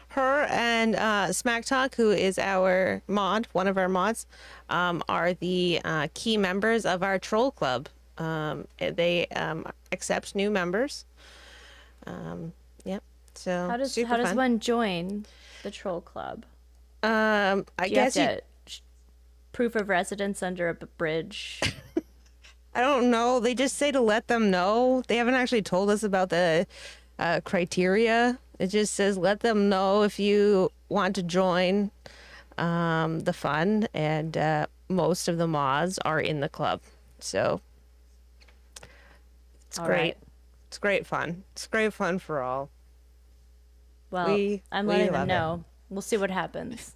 Her and Smack Talk, who is our mod, one of our mods, are the key members of our troll club. They accept new members. Yep. So How does super fun. one join the troll club? I Do you guess have to proof of residence under a bridge. I don't know. They just say to let them know. They haven't actually told us about the criteria. It just says let them know if you want to join the fun, and most of the mods are in the club. So it's All great. right. It's great fun. It's great fun for all. Well, I'm we letting love them know. We'll see what happens.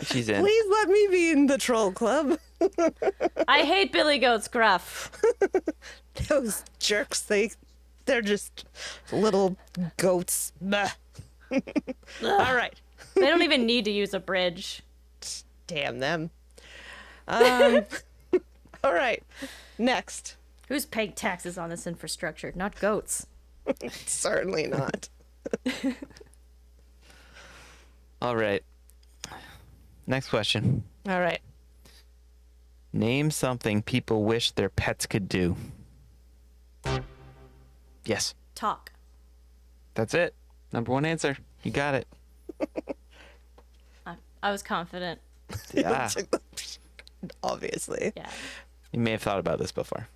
She's in. Please let me be in the troll club. I hate Billy Goat's gruff. Those jerks, they're just little goats. Bah. All right. They don't even need to use a bridge. Damn them. All right. Next. Who's paying taxes on this infrastructure? Not goats. Certainly not. All right. Next question. All right. Name something people wish their pets could do. Yes. Talk. That's it. Number 1 answer. You got it. I was confident. Yeah. Obviously. Yeah. You may have thought about this before.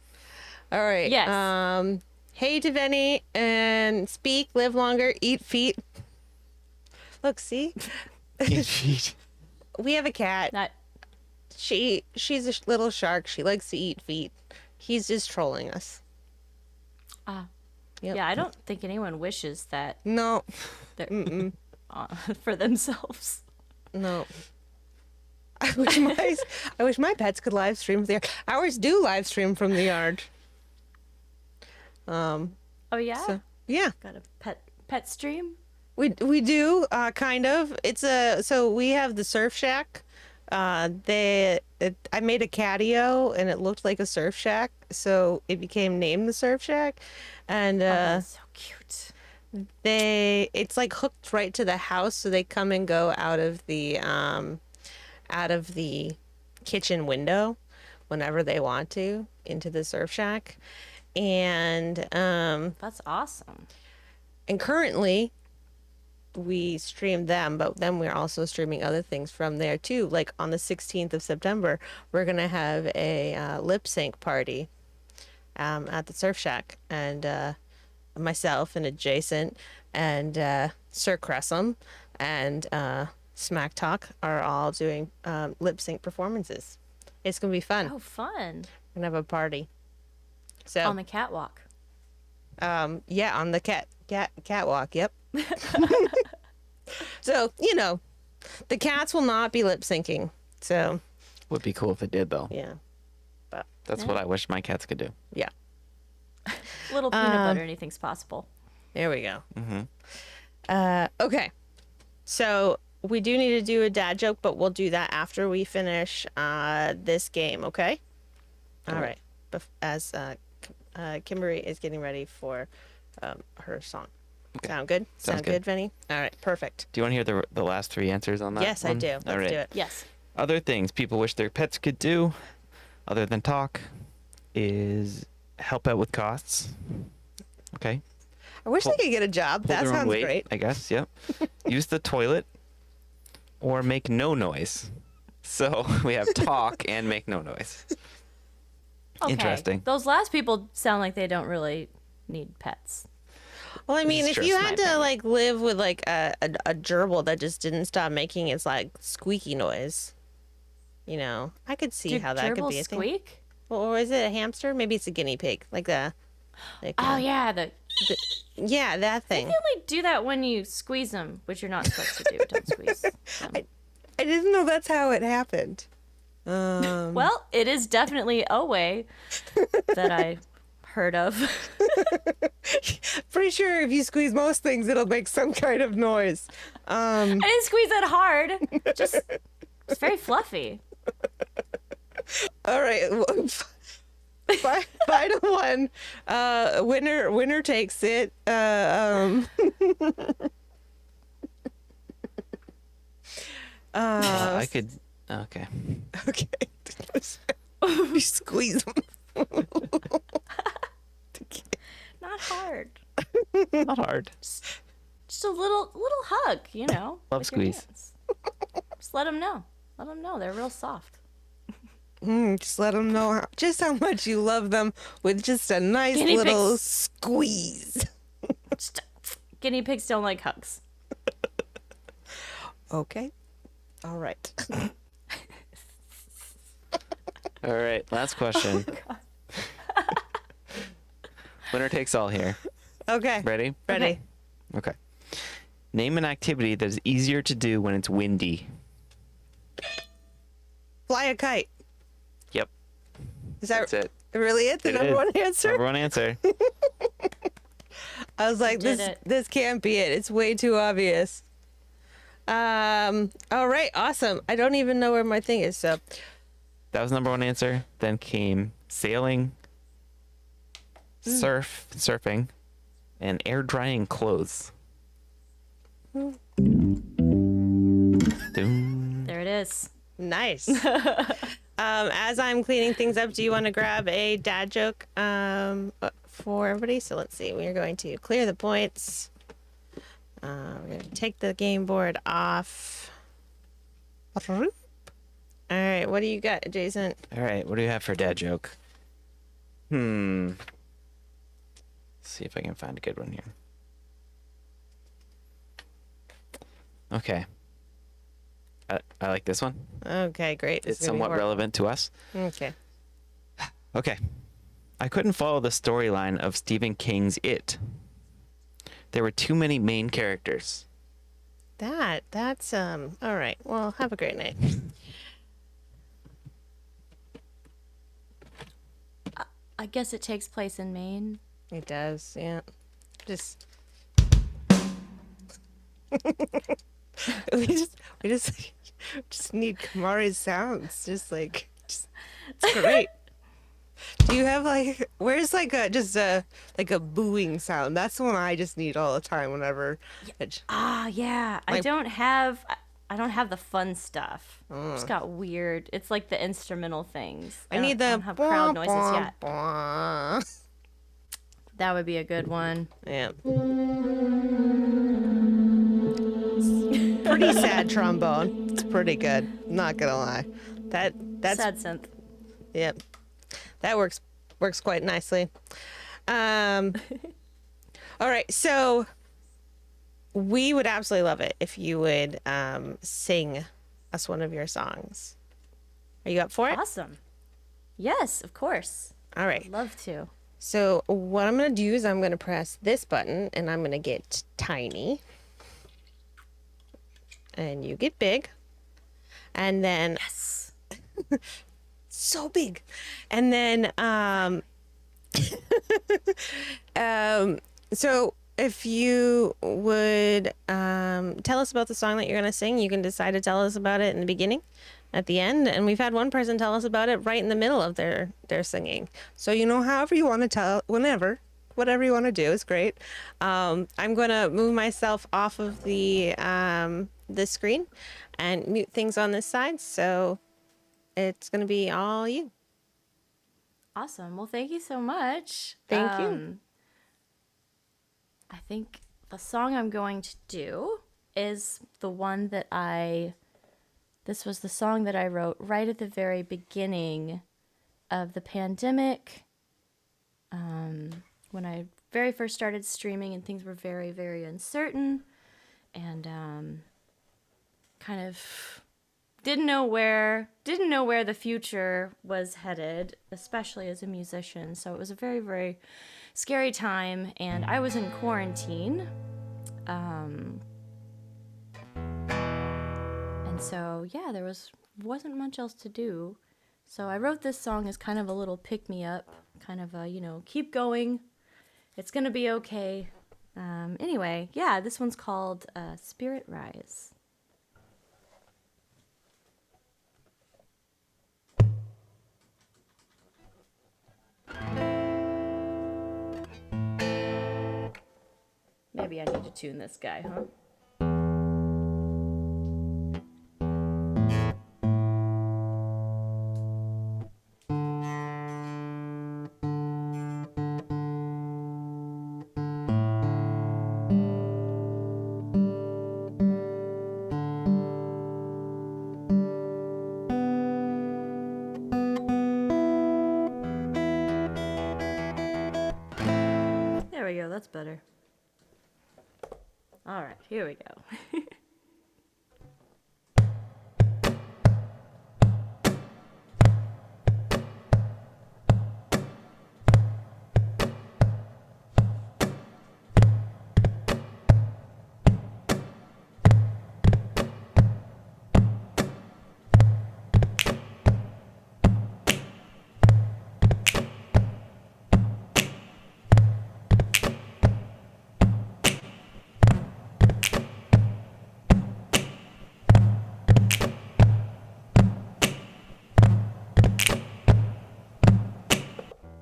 All right. Yes. Hey, Deveni, and speak, live longer, eat feet. Look, see? We have a cat. Not. She's a little shark. She likes to eat feet. He's just trolling us. Yep. Yeah, I don't think anyone wishes that No. for themselves. No. I wish my pets could live stream from the yard. Ours do live stream from the yard. Oh yeah. So yeah, Got a pet stream. we do kind of. It's a so we have the surf shack. I made a catio and it looked like a surf shack, so it became named the Surf Shack, and Oh, that's so cute. it's like hooked right to the house, so they come and go out of the kitchen window whenever they want to into the Surf Shack, and That's awesome. currently we stream them, but then we're also streaming other things from there too. Like on the 16th of September, we're gonna have a lip sync party at the Surf Shack, and myself and Adjacent and Sir Cressum and Smack Talk are all doing lip sync performances. It's gonna be fun. Oh, fun. We're gonna have a party. So On the catwalk. yeah, on the catwalk. Yep. So the cats will not be lip syncing. So Would be cool if it did, though. yeah, but That's what I wish my cats could do. yeah. Little peanut butter, anything's possible. There we go. Okay. So we do need to do a dad joke, but we'll do that after we finish this game, okay? All right. As Kimberly is getting ready for her song. Okay. Sound good? Sounds Sound good. good, Vinny? All right. Perfect. Do you want to hear the last three answers on that? Yes, I one? do. All Let's right. do it. Yes. Other things people wish their pets could do, other than talk, is help out with costs. Okay. I wish I could get a job. Pull That their own sounds weight, great. I guess. Yep. Use the toilet, or make no noise. So we have talk and make no noise. Okay. Interesting. Those last people sound like they don't really need pets. Well, I mean, is if just you my had to opinion. like live with like a gerbil that just didn't stop making its like squeaky noise, I could see Do how that could gerbils be a thing. squeak? Or is it a hamster? Maybe it's a guinea pig, like Oh yeah, yeah, that thing. they only do that when you squeeze them, which you're not supposed to do. Don't squeeze them. I didn't know that's how it happened. Well, it is definitely a way that I heard of. Pretty sure if you squeeze most things, it'll make some kind of noise. I didn't squeeze it hard. Just it's very fluffy. All right. 5-1. Winner takes it. I could. Okay. Okay. You squeeze them. Not hard. Not hard. Just a little hug, Love with your squeeze. hands. Just let them know. Let them know they're real soft. Just let them know just how much you love them with just a nice Guinea little pigs. squeeze. Guinea pigs don't like hugs. Okay. All right. All right. Last question. Winner takes all here. Okay. Ready? Ready. Okay. Name an activity that is easier to do when it's windy. Fly a kite. Yep. Is that That's it. really it? The It number is. one answer? Number one answer. I was like, did this it. this can't be it. It's way too obvious. All right, awesome. I don't even know where my thing is, so That was number one answer. Then came sailing, surfing, and air drying clothes. Doom. There it is. nice. As I'm cleaning things up, do you want to grab a dad joke for everybody? So let's see. We're going to clear the points. We're going to take the game board off. All right, what do you got, Jason? All right, what do you have for a dad joke? Let's see if I can find a good one here. Okay. I like this one. Okay, great. This It's is gonna be somewhat horrible. relevant to us. Okay. Okay. I couldn't follow the storyline of Stephen King's It. There were too many main characters. That's all right. Well, have a great night. I guess it takes place in Maine. It does, yeah. Just we just need Kimarie's sounds. It's great. Do you have where's a booing sound? That's the one I just need all the time whenever. Yeah. I don't have the fun stuff. Just got weird. It's like the instrumental things. I need the don't have crowd noises yet. Bwah. That would be a good one. Yeah. Pretty sad trombone. It's pretty good. Not gonna lie. That's Sad synth. Yep. That works quite nicely. All right, so we would absolutely love it if you would sing us one of your songs. Are you up for it? Awesome. Yes, of course. All right. I'd love to. So what I'm going to do is I'm going to press this button and I'm going to get tiny. And you get big. And then Yes. so big. And then so if you would tell us about the song that you're going to sing, you can decide to tell us about it in the beginning, at the end, and we've had one person tell us about it right in the middle of their singing. So however you want to tell, whatever you want to do is great. I'm going to move myself off of the screen and mute things on this side, so it's going to be all you. Awesome. Well, thank you so much. Thank you. I think the song I'm going to do is the one that this was the song that I wrote right at the very beginning of the pandemic, when I very first started streaming and things were very, very uncertain, and kind of didn't know where the future was headed, especially as a musician. So it was a very, very scary time, and I was in quarantine. And so, yeah, there wasn't much else to do. So I wrote this song as kind of a little pick-me-up, kind of keep going. It's gonna be okay. Anyway, yeah, this one's called Spirit Rise. Maybe I need to tune this guy, huh? There we go, that's better. All right, here we go.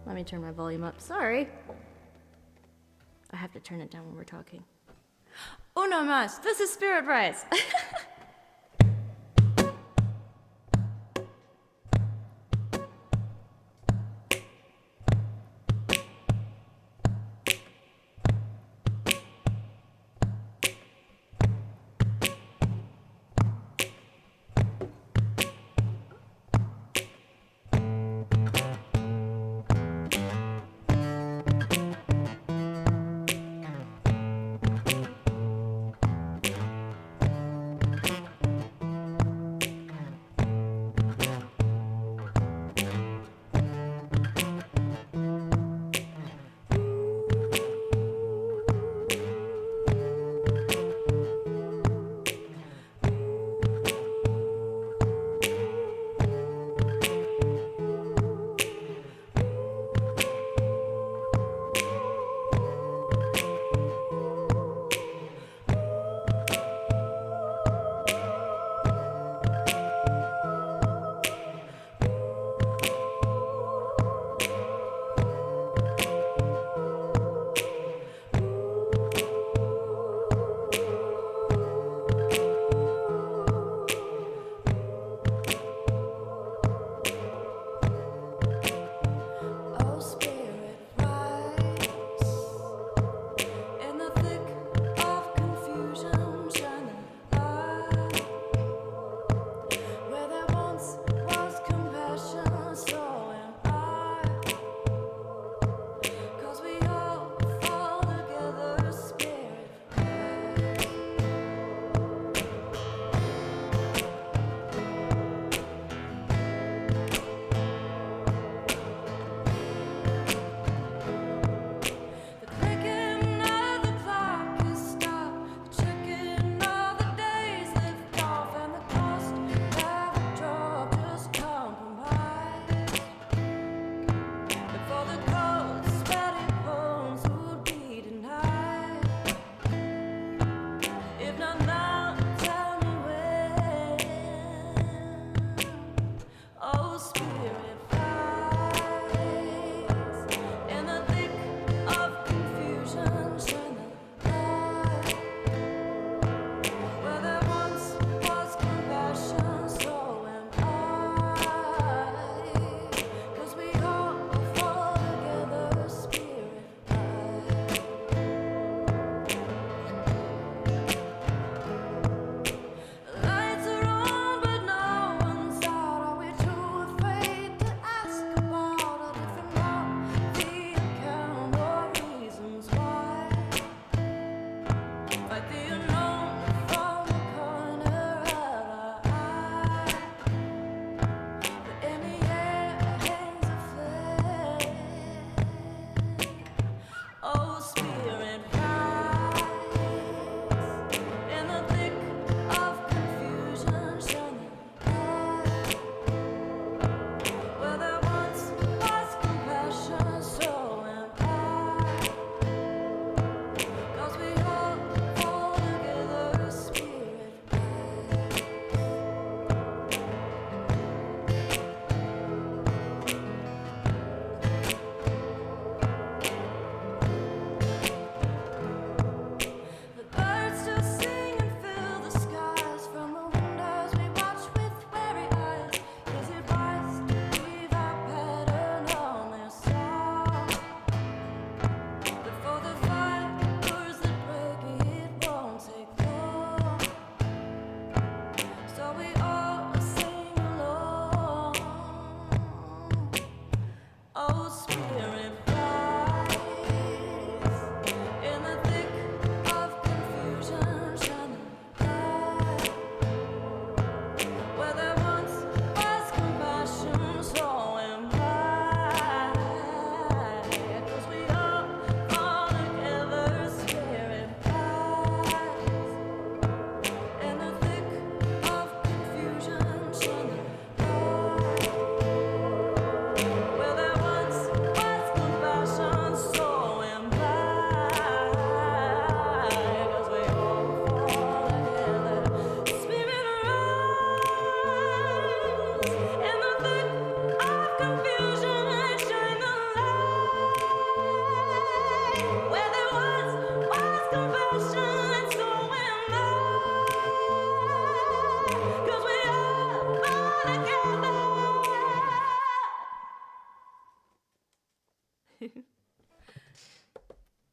Let me turn my volume up. Sorry. I have to turn it down when we're talking. Uno mas. This is Spirit Rise.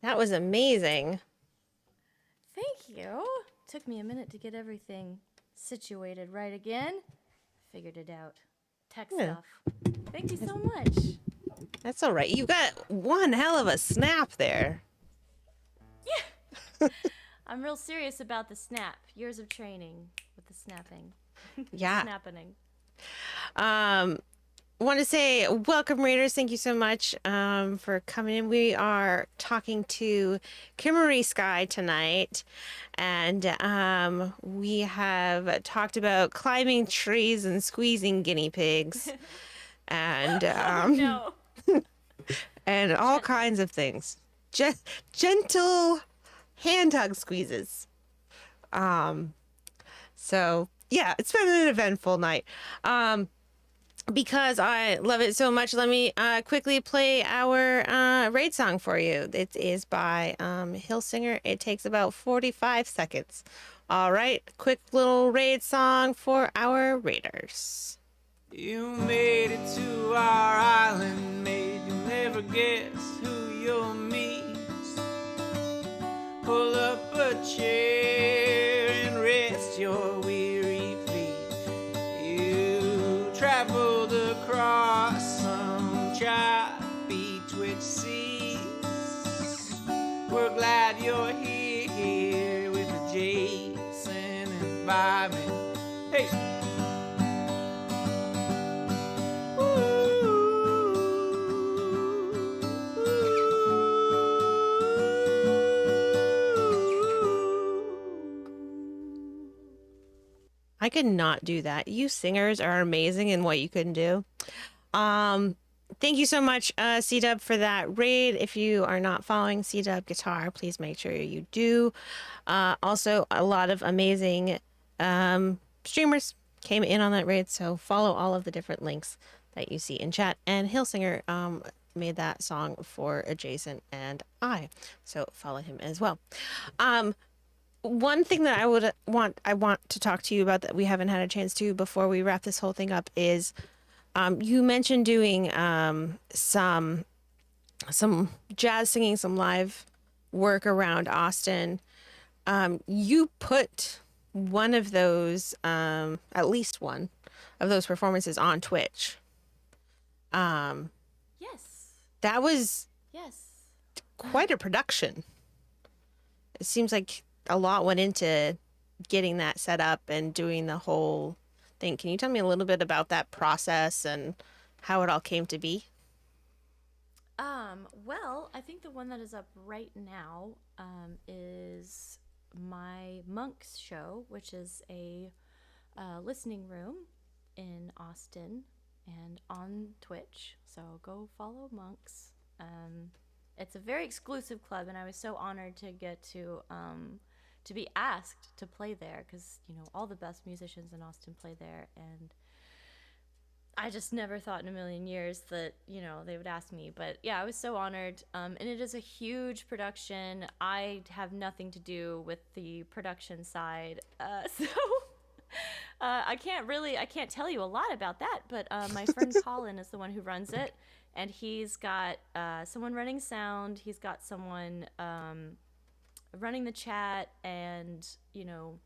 That was amazing. Thank you. Took me a minute to get everything situated right again. Figured it out. Tech Yeah. stuff. Thank you so much. That's all right. You got one hell of a snap there. I'm real serious about the snap. Years of training with the snapping. Yeah. Snapping. Want to say welcome, Raiders. Thank you so much for coming in. We are talking to KimarieSky tonight, and we have talked about climbing trees and squeezing guinea pigs, and No. and all kinds of things. Gentle hand hug squeezes. So yeah, it's been an eventful night. Because I love it so much, let me quickly play our raid song for you. It is by Hillsinger. It takes about 45 seconds. All right, quick little raid song for our raiders. You made it to our island, mate. You'll never guess who you'll meet. Pull up a chair and rest your weary feet. You traveled across some choppy twitch seas. We're glad you're here with Jason and vibing. Hey! I could not do that. You singers are amazing in what you can do. Thank you so much, C-Dub, for that raid. If you are not following C-Dub Guitar, please make sure you do. Also, a lot of amazing streamers came in on that raid, so follow all of the different links that you see in chat. And Hillsinger made that song for Jason and I, so follow him as well. One thing that I want to talk to you about that we haven't had a chance to before we wrap this whole thing up is you mentioned doing some jazz singing, some live work around Austin. You put one of those, at least one of those performances on Twitch. Yes. That was Yes. quite a production. It seems like a lot went into getting that set up and doing the whole thing. Can you tell me a little bit about that process and how it all came to be? Well, I think the one that is up right now is my Monks show, which is a listening room in Austin and on Twitch. So go follow Monks. It's a very exclusive club, and I was so honored to get to be asked to play there because, you know, all the best musicians in Austin play there, and I just never thought in a million years that, you know, they would ask me. But yeah, I was so honored. And it is a huge production. I have nothing to do with the production side. So I can't tell you a lot about that. But my friend Colin is the one who runs it. And he's got someone running sound. He's got someone running the chat and, you know,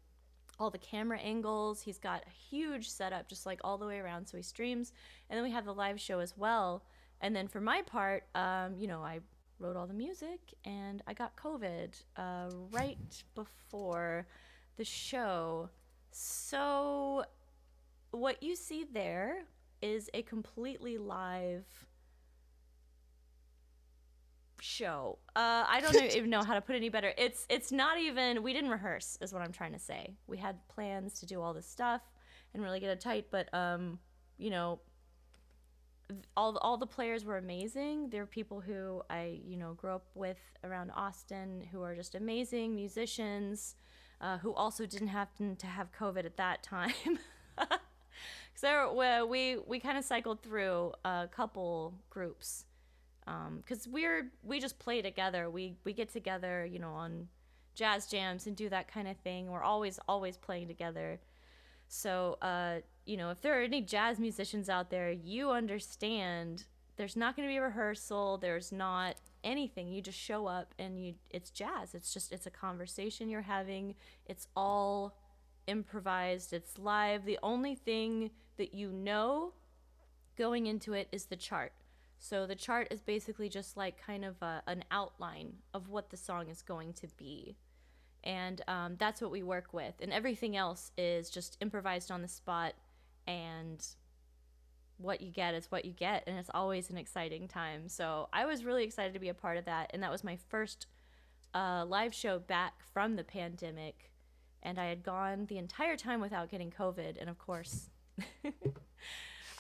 all the camera angles. He's got a huge setup just like all the way around, so he streams. And then we have the live show as well. And then for my part, you know, I wrote all the music and I got COVID right before the show. So what you see there is a completely live show. I don't even know how to put it any better. It's not even, we didn't rehearse is what I'm trying to say. We had plans to do all this stuff and really get it tight, but you know, all the players were amazing. There were people who I, you know, grew up with around Austin who are just amazing musicians, who also didn't happen to have COVID at that time. So we kind of cycled through a couple groups. Because we just play together. We get together, you know, on jazz jams and do that kind of thing. We're always playing together. So, you know, if there are any jazz musicians out there, you understand there's not going to be a rehearsal. There's not anything. You just show up and it's jazz. It's a conversation you're having. It's all improvised. It's live. The only thing that you know going into it is the chart. So the chart is basically just like kind of an outline of what the song is going to be. And that's what we work with. And everything else is just improvised on the spot, and what you get is what you get. And it's always an exciting time. So I was really excited to be a part of that. And that was my first live show back from the pandemic. And I had gone the entire time without getting COVID. And of course...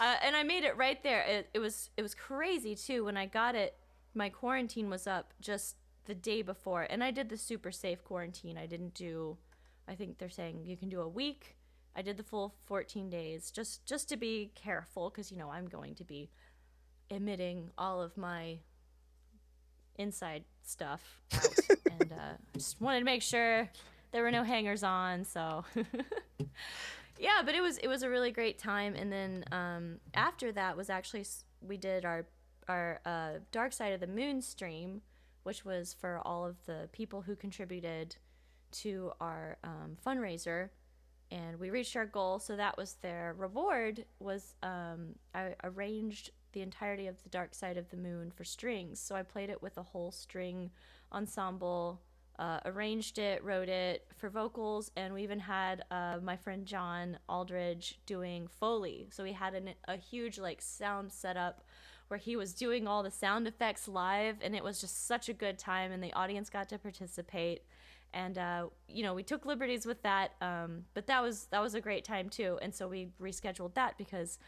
and I made it right there. It was crazy too. When I got it, my quarantine was up just the day before, and I did the super safe quarantine. I didn't do, I think they're saying you can do a week. I did the full 14 days just to be careful, because I'm going to be emitting all of my inside stuff out, and just wanted to make sure there were no hangers on. So. Yeah, but it was a really great time. And then after that was actually, we did our Dark Side of the Moon stream, which was for all of the people who contributed to our fundraiser, and we reached our goal. So that was their reward. Was I arranged the entirety of the Dark Side of the Moon for strings. So I played it with a whole string ensemble. Arranged it, wrote it for vocals, and we even had my friend John Aldridge doing Foley. So we had a huge sound setup where he was doing all the sound effects live, and it was just such a good time, and the audience got to participate. And we took liberties with that, but that was a great time too. And so we rescheduled that because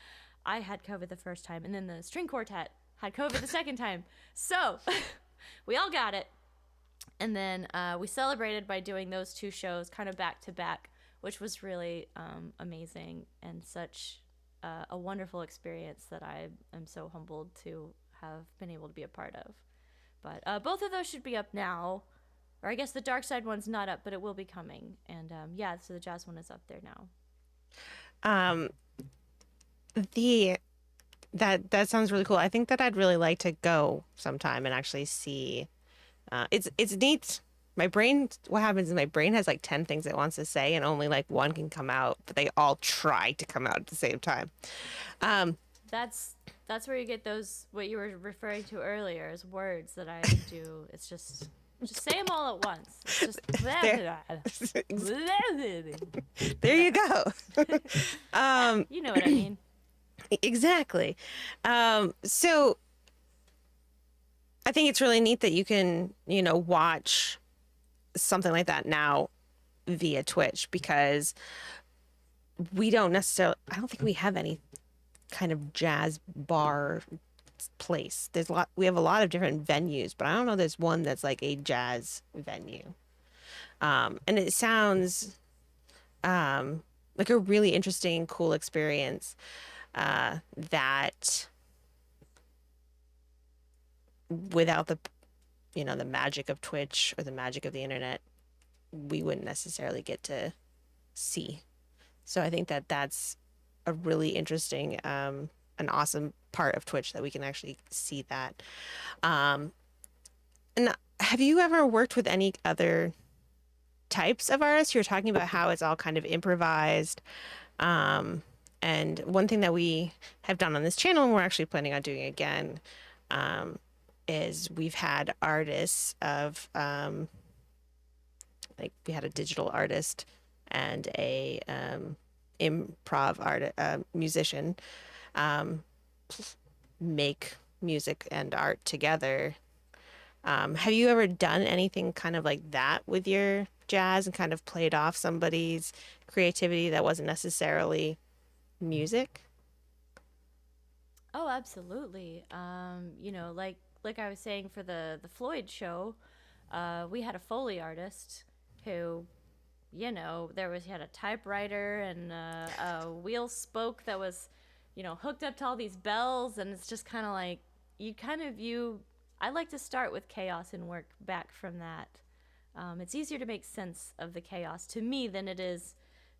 I had COVID the first time, and then the string quartet had COVID the second time. So we all got it. And then we celebrated by doing those two shows kind of back to back, which was really amazing and such a wonderful experience that I am so humbled to have been able to be a part of. But both of those should be up now. Or I guess the Dark Side one's not up, but it will be coming. And so the jazz one is up there now. That sounds really cool. I think that I'd really like to go sometime and actually see. It's neat. What happens is my brain has 10 things it wants to say, and only one can come out, but they all try to come out at the same time. That's where you get those, what you were referring to earlier, as words that I do. It's just say them all at once. It's just there you go. You know what I mean. Exactly. So I think it's really neat that you can, watch something like that now via Twitch, because I don't think we have any kind of jazz bar place. We have a lot of different venues, but I don't know there's one that's a jazz venue. And it sounds like a really interesting, cool experience that without the magic of Twitch or the magic of the internet, we wouldn't necessarily get to see. So I think that that's a really interesting, an awesome part of Twitch, that we can actually see that. And have you ever worked with any other types of artists? You're talking about how it's all kind of improvised. And one thing that we have done on this channel, and we're actually planning on doing again, is we've had artists of we had a digital artist and a improv musician make music and art together. Have you ever done anything kind of like that with your jazz, and kind of played off somebody's creativity that wasn't necessarily music? Oh, absolutely. Like I was saying for the Floyd show, we had a Foley artist who, he had a typewriter and a wheel spoke that was, hooked up to all these bells, and it's just kind of I like to start with chaos and work back from that. It's easier to make sense of the chaos to me than it is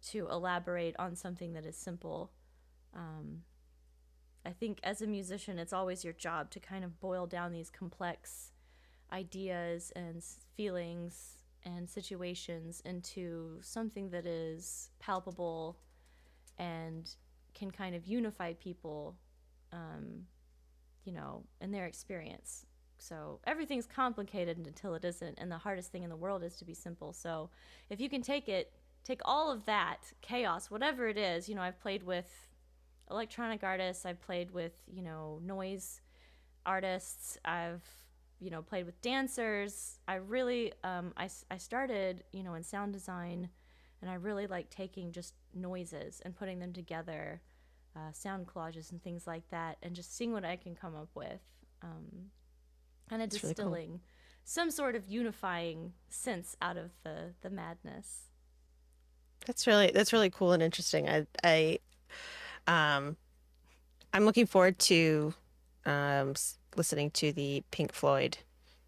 to elaborate on something that is simple. I think as a musician, it's always your job to kind of boil down these complex ideas and feelings and situations into something that is palpable and can kind of unify people, in their experience. So everything's complicated until it isn't, and the hardest thing in the world is to be simple. So if you can take all of that chaos, whatever it is, I've played with electronic artists, I've played with, noise artists, I've played with dancers. I really I started in sound design, and I really like taking just noises and putting them together, sound collages and things like that, and just seeing what I can come up with, kind of distilling really cool. Some sort of unifying sense out of the madness. That's really cool and interesting. I'm looking forward to listening to the Pink Floyd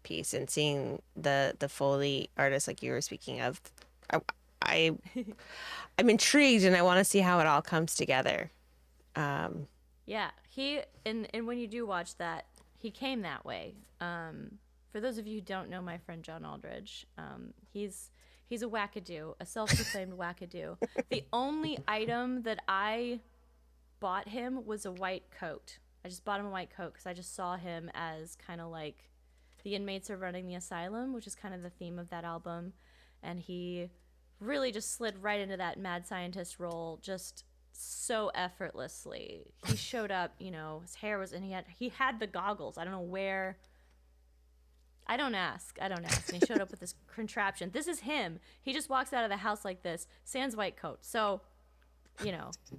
piece and seeing the Foley artist like you were speaking of. I'm intrigued, and I want to see how it all comes together. Yeah, he and when you do watch that, he came that way. For those of you who don't know my friend John Aldridge, he's a wackadoo, a self-proclaimed wackadoo. The only item that I bought him was a white coat. I just bought him a white coat because I just saw him as kind of like the inmates are running the asylum, which is kind of the theme of that album. And he really just slid right into that mad scientist role just so effortlessly. He showed up, his hair was, and he had the goggles. I don't know where. I don't ask. And he showed up with this contraption. This is him. He just walks out of the house like this, sans white coat. So,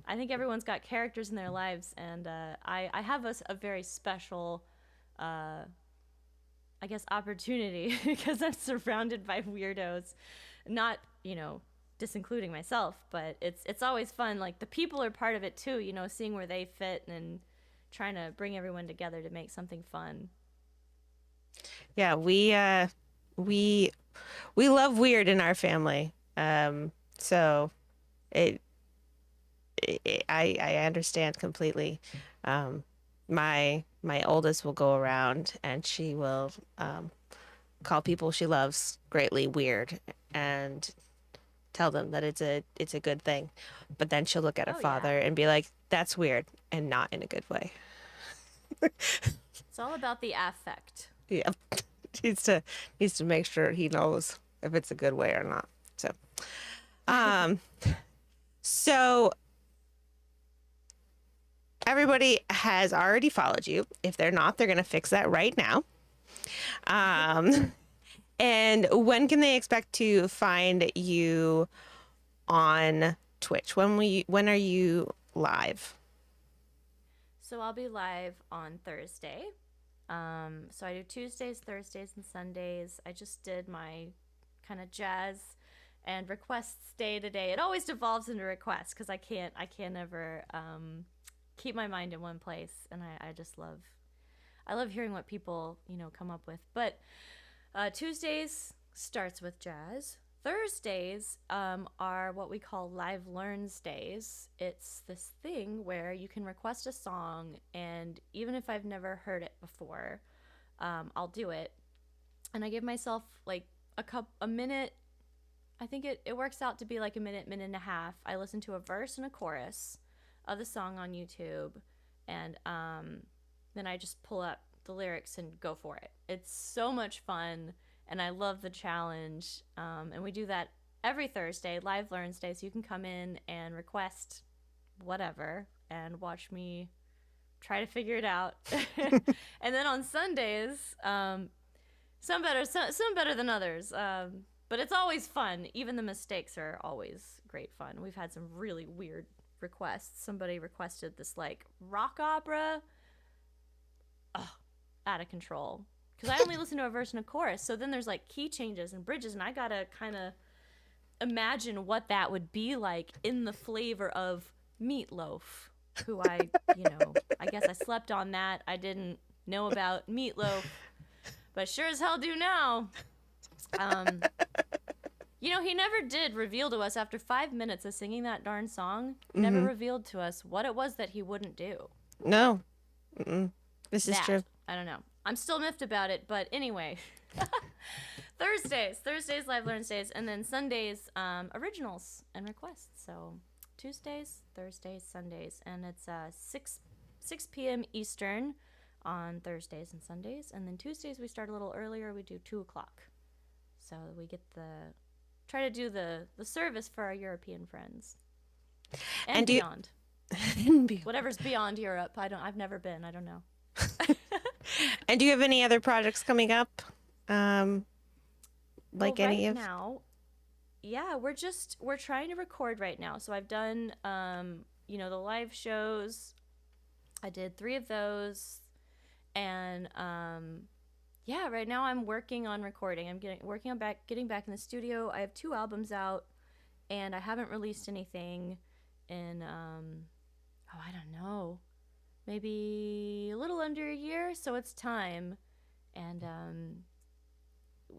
I think everyone's got characters in their lives, and I have a very special, opportunity because I'm surrounded by weirdos. Not, disincluding myself, but it's always fun. Like, the people are part of it too, seeing where they fit and trying to bring everyone together to make something fun. Yeah, we love weird in our family. So I understand completely. My oldest will go around and she will call people she loves greatly weird and tell them that it's a good thing. But then she'll look at her father and be like, "That's weird," and not in a good way. It's all about the affect. Yeah, needs to make sure he knows if it's a good way or not. So everybody has already followed you. If they're not, they're gonna fix that right now. And when can they expect to find you on Twitch? When are you live? So I'll be live on Thursday. So I do Tuesdays, Thursdays, and Sundays. I just did my kind of jazz and requests day to day. It always devolves into requests because I can't ever keep my mind in one place, and I just love hearing what people come up with. But Tuesdays starts with jazz. Thursdays are what we call Live Learns days. It's this thing where you can request a song, and even if I've never heard it before, I'll do it. And I give myself like a minute. I think it works out to be like a minute and a half. I listen to a verse and a chorus of the song on YouTube, and then I just pull up the lyrics and go for it. It's so much fun. And I love the challenge. And we do that every Thursday, Live Learns Day. So you can come in and request whatever and watch me try to figure it out. And then on Sundays, some better than others. But it's always fun. Even the mistakes are always great fun. We've had some really weird requests. Somebody requested this like rock opera. Oh, out of control. Because I only listen to a verse and a chorus, so then there's like key changes and bridges, and I gotta kind of imagine what that would be like in the flavor of Meatloaf, who I guess I slept on that. I didn't know about Meatloaf, but sure as hell do now. He never did reveal to us after 5 minutes of singing that darn song, never revealed to us what it was that he wouldn't do. No. This is That. true. I don't know. I'm still miffed about it, but anyway. Thursdays, Live Learn Days, and then Sundays, originals and requests. So Tuesdays, Thursdays, Sundays, and it's 6 p.m. Eastern on Thursdays and Sundays, and then Tuesdays we start a little earlier. We do 2 o'clock, so we get try to do the service for our European friends and beyond. Whatever's beyond Europe, I've never been. I don't know. And do you have any other projects coming up? Like well, any right of now, yeah, we're trying to record right now. So I've done the live shows. I did 3 of those, and yeah, right now I'm working on recording. I'm working on getting back in the studio. I have 2 albums out, and I haven't released anything in I don't know, maybe a little under a year. So it's time, and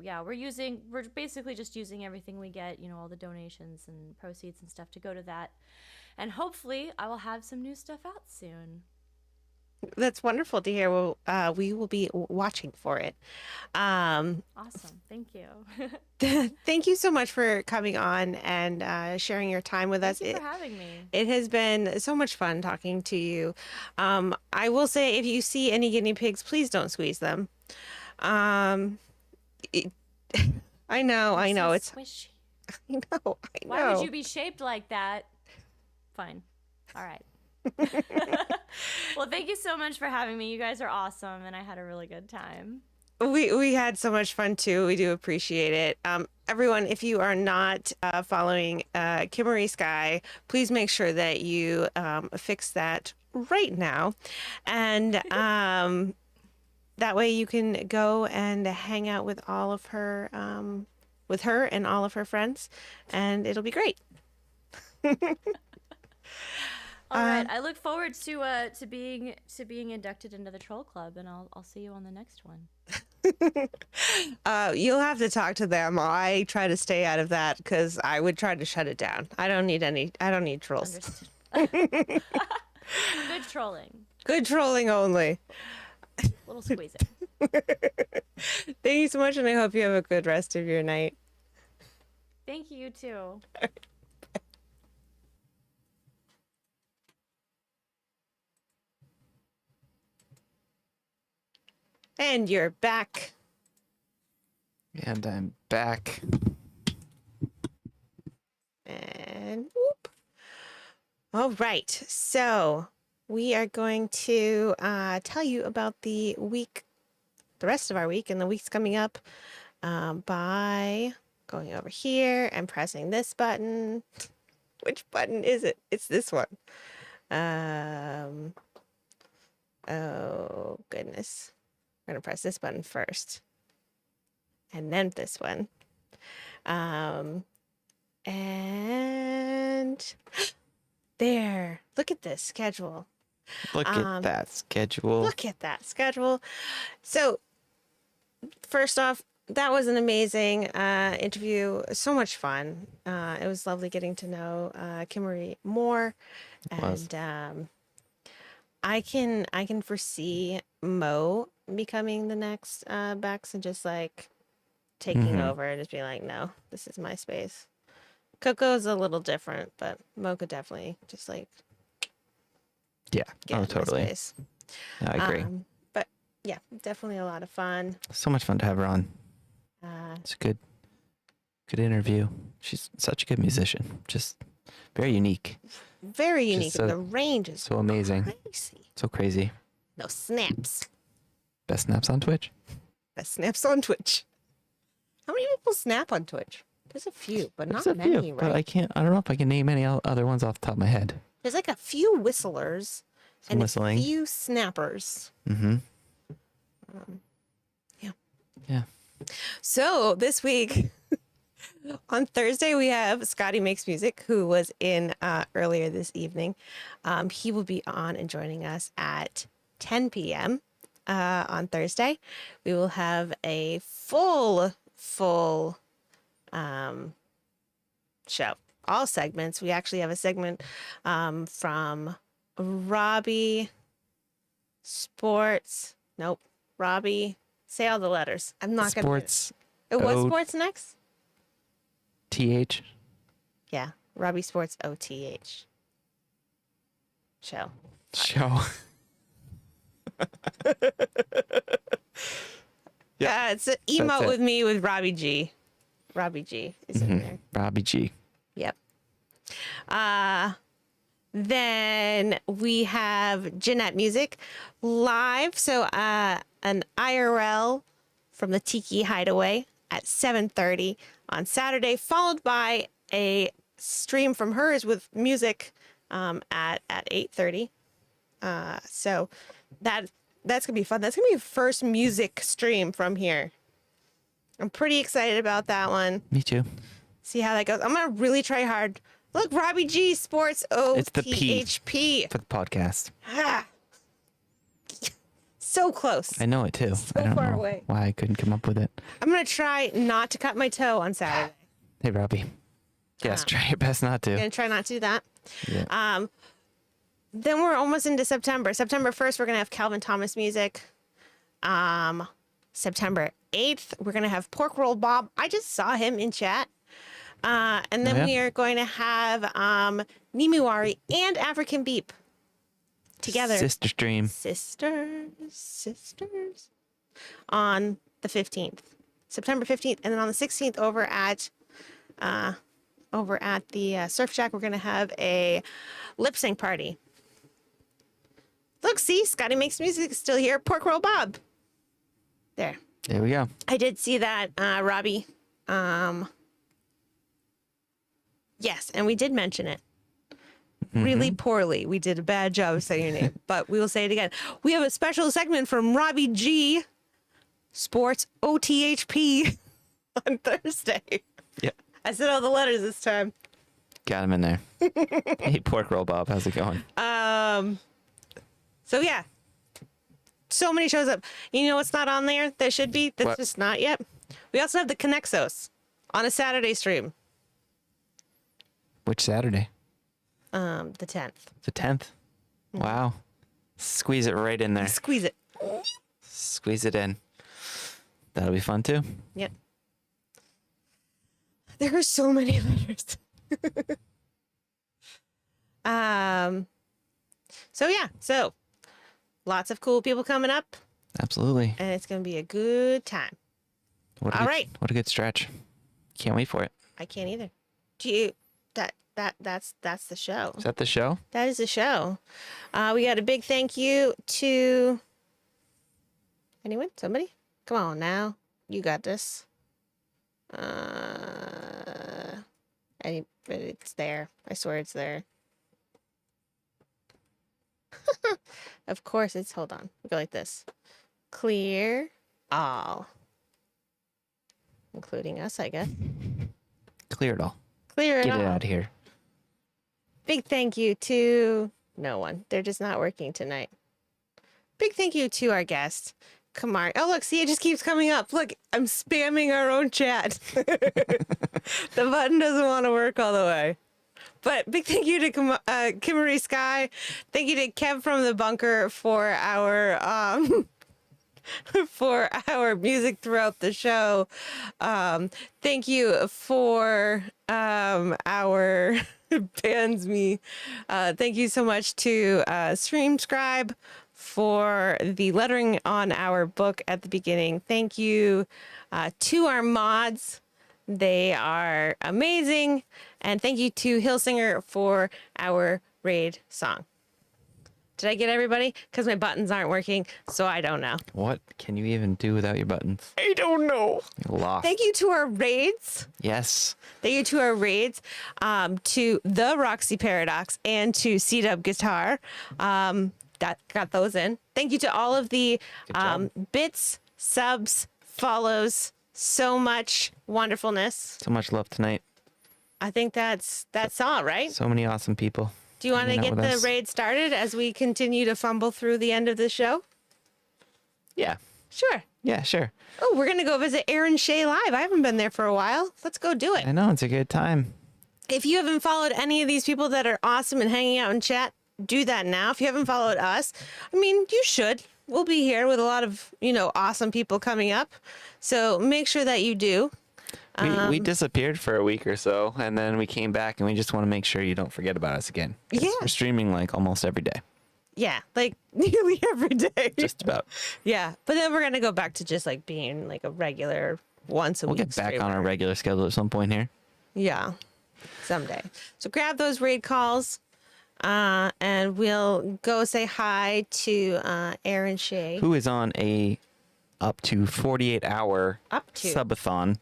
yeah, we're basically just using everything we get, all the donations and proceeds and stuff to go to that, and hopefully I will have some new stuff out soon. That's wonderful to hear. Well, we will be watching for it. Awesome, thank you. Thank you so much for coming on and sharing your time with us. Thank you for having me. It has been so much fun talking to you. I will say, if you see any guinea pigs, please don't squeeze them. I know, So it's squishy. I know. Why would you be shaped like that? Fine. All right. Well, thank you so much for having me. You guys are awesome, and I had a really good time. We had so much fun too. We do appreciate it. Everyone, if you are not following KimarieSky, please make sure that you fix that right now, and that way you can go and hang out with all of her, with her and all of her friends, and it'll be great. All right. I look forward to being inducted into the Troll Club, and I'll see you on the next one. You'll have to talk to them. I try to stay out of that because I would try to shut it down. I don't need trolls. Understood. Good trolling. Good trolling only. Little squeezing. Thank you so much, and I hope you have a good rest of your night. Thank you, too. And you're back. And I'm back. And whoop. All right. So we are going to tell you about the rest of our week and the weeks coming up by going over here and pressing this button. Which button is it? It's this one. Oh, goodness. We're going to press this button first. And then this one. And there. Look at this schedule. Look at that schedule. Look at that schedule. So, first off, that was an amazing interview. So much fun. It was lovely getting to know Kimarie more. And I can foresee Mo becoming the next Bex and just like taking over and just being like, no, this is my space. Coco's a little different, but Mo could definitely just like get in totally. my space. No, I agree. But yeah, definitely a lot of fun. So much fun to have her on. It's a good interview. She's such a good musician. Just very unique. Very unique. So, the range is so amazing. crazy. So crazy. No snaps. Best snaps on Twitch. Best snaps on Twitch. How many people snap on Twitch? There's a few, but not There's a many, few, right? but I don't know if I can name any other ones off the top of my head. There's like a few whistlers and whistling. a few snappers. Mm-hmm. Yeah. Yeah. So this week, on Thursday, we have Scotty Makes Music, who was in earlier this evening. He will be on and joining us at 10 p.m. On Thursday. We will have a full show. All segments. We actually have a segment from Robbie. Sports. Nope. Robbie. Say all the letters. I'm not going to. Sports. It was O- sports next? TH. Yeah. Robbie Sports OTH. Show. Show. Yeah, it's an emote That's it. with me with Robbie G. Robbie G is in there. Robbie G. Yep. Then we have Jeanette Music live. So an IRL from the Tiki Hideaway at 7:30 on Saturday, followed by a stream from hers with music at 8:30. So that's gonna be fun. That's gonna be the first music stream from here. I'm pretty excited about that one. Me too. See how that goes. I'm gonna really try hard. Look, Robbie G Sports It's the P. OTHP. For the podcast. Ah. So close. I know it too. I don't far know away. why I couldn't come up with it. I'm gonna try not to cut my toe on Saturday. Hey, Robbie. Yes, try your best not I'm to. gonna try not to do that. Yeah. Then we're almost into September. September 1st, we're gonna have Calvin Thomas music. September 8th, we're gonna have Pork Roll Bob. I just saw him in chat. And then Oh, yeah? we are going to have Nimuwari and African Beep together. Sister stream. Sisters. On the 15th, September 15th, and then on the 16th over at the Surf Shack, we're gonna have a lip sync party. Look, see, Scotty Makes Music is still here. Pork Roll Bob. There. There we go. I did see that, Robbie. Yes, and we did mention it. Really poorly. We did a bad job of saying your name, but we will say it again. We have a special segment from Robbie G Sports OTHP on Thursday. Yeah. I said all the letters this time. Got him in there. Hey, Pork Roll Bob. How's it going? So yeah. So many shows up. You know what's not on there? There should be. That's What? just not yet. We also have the Connexos on a Saturday stream. Which Saturday? The 10th. The 10th? Wow. Squeeze it right in there. Squeeze it. Squeeze it in. That'll be fun too. Yep. There are so many letters. So yeah, so lots of cool people coming up, Absolutely. and it's gonna be a good time. What a All good, right. What a good stretch. Can't wait for it. I can't either. Do you? That's the show. Is that the show? That is the show. We got a big thank you to anyone? Somebody? Come on now. You got this. It's there. I swear it's there. Of course it's, hold on. We'll go like this. Clear all. Including us, I guess. Clear it all. Clear it Get all. it out of here. Big thank you to no one. They're just not working tonight. Big thank you to our guest, Kamari. Oh, look, see, it just keeps coming up. Look, I'm spamming our own chat. The button doesn't want to work all the way. But big thank you to KimarieSky. Thank you to Kev from the bunker for our for our music throughout the show. Thank you for our bands me. Thank you so much to StreamScribe for the lettering on our book at the beginning. Thank you to our mods. They are amazing. And thank you to Hillsinger for our raid song. Did I get everybody? Because my buttons aren't working, so I don't know. What can you even do without your buttons? I don't know. You're lost. Thank you to our raids. Yes. Thank you to our raids, to the Roxy Paradox and to C-Dub Guitar. That got those in. Thank you to all of the job. bits, subs, follows. So much wonderfulness. So much love tonight. I think that's all, right? So many awesome people. Do you want to hanging out get with the us. raid started as we continue to fumble through the end of the show? Yeah. Sure. Yeah, sure. Oh, we're going to go visit Aaron Shea live. I haven't been there for a while. Let's go do it. I know. It's a good time. If you haven't followed any of these people that are awesome and hanging out in chat, do that now. If you haven't followed us, I mean, you should. We'll be here with a lot of, awesome people coming up. So make sure that you do. We disappeared for a week or so, and then we came back, and we just want to make sure you don't forget about us again. 'Cause Yeah. We're streaming like almost every day. Yeah, like nearly every day. Just about. Yeah, but then we're going to go back to just like being like a regular once a We'll week. get back on streamer. our regular schedule at some point here. Yeah, someday. So grab those raid calls, and we'll go say hi to Aaron Shea. Who is on a up to 48-hour Up to. subathon?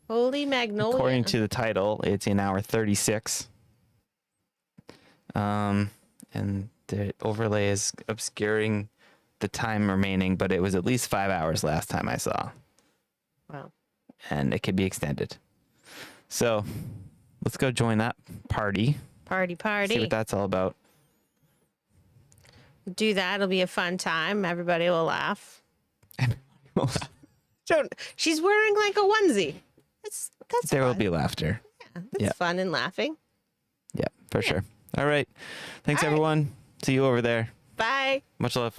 Holy Magnolia. According to the title, it's in hour 36. And the overlay is obscuring the time remaining, but it was at least 5 hours last time I saw. Wow. And it could be extended. So let's go join that party. Party. See what that's all about. Do that. It'll be a fun time. Everybody will laugh. She's wearing like a onesie. That's There will fun. be laughter. That's yeah. fun and laughing. Yeah, for sure. All right. Thanks, All right. everyone. See you over there. Bye. Much love.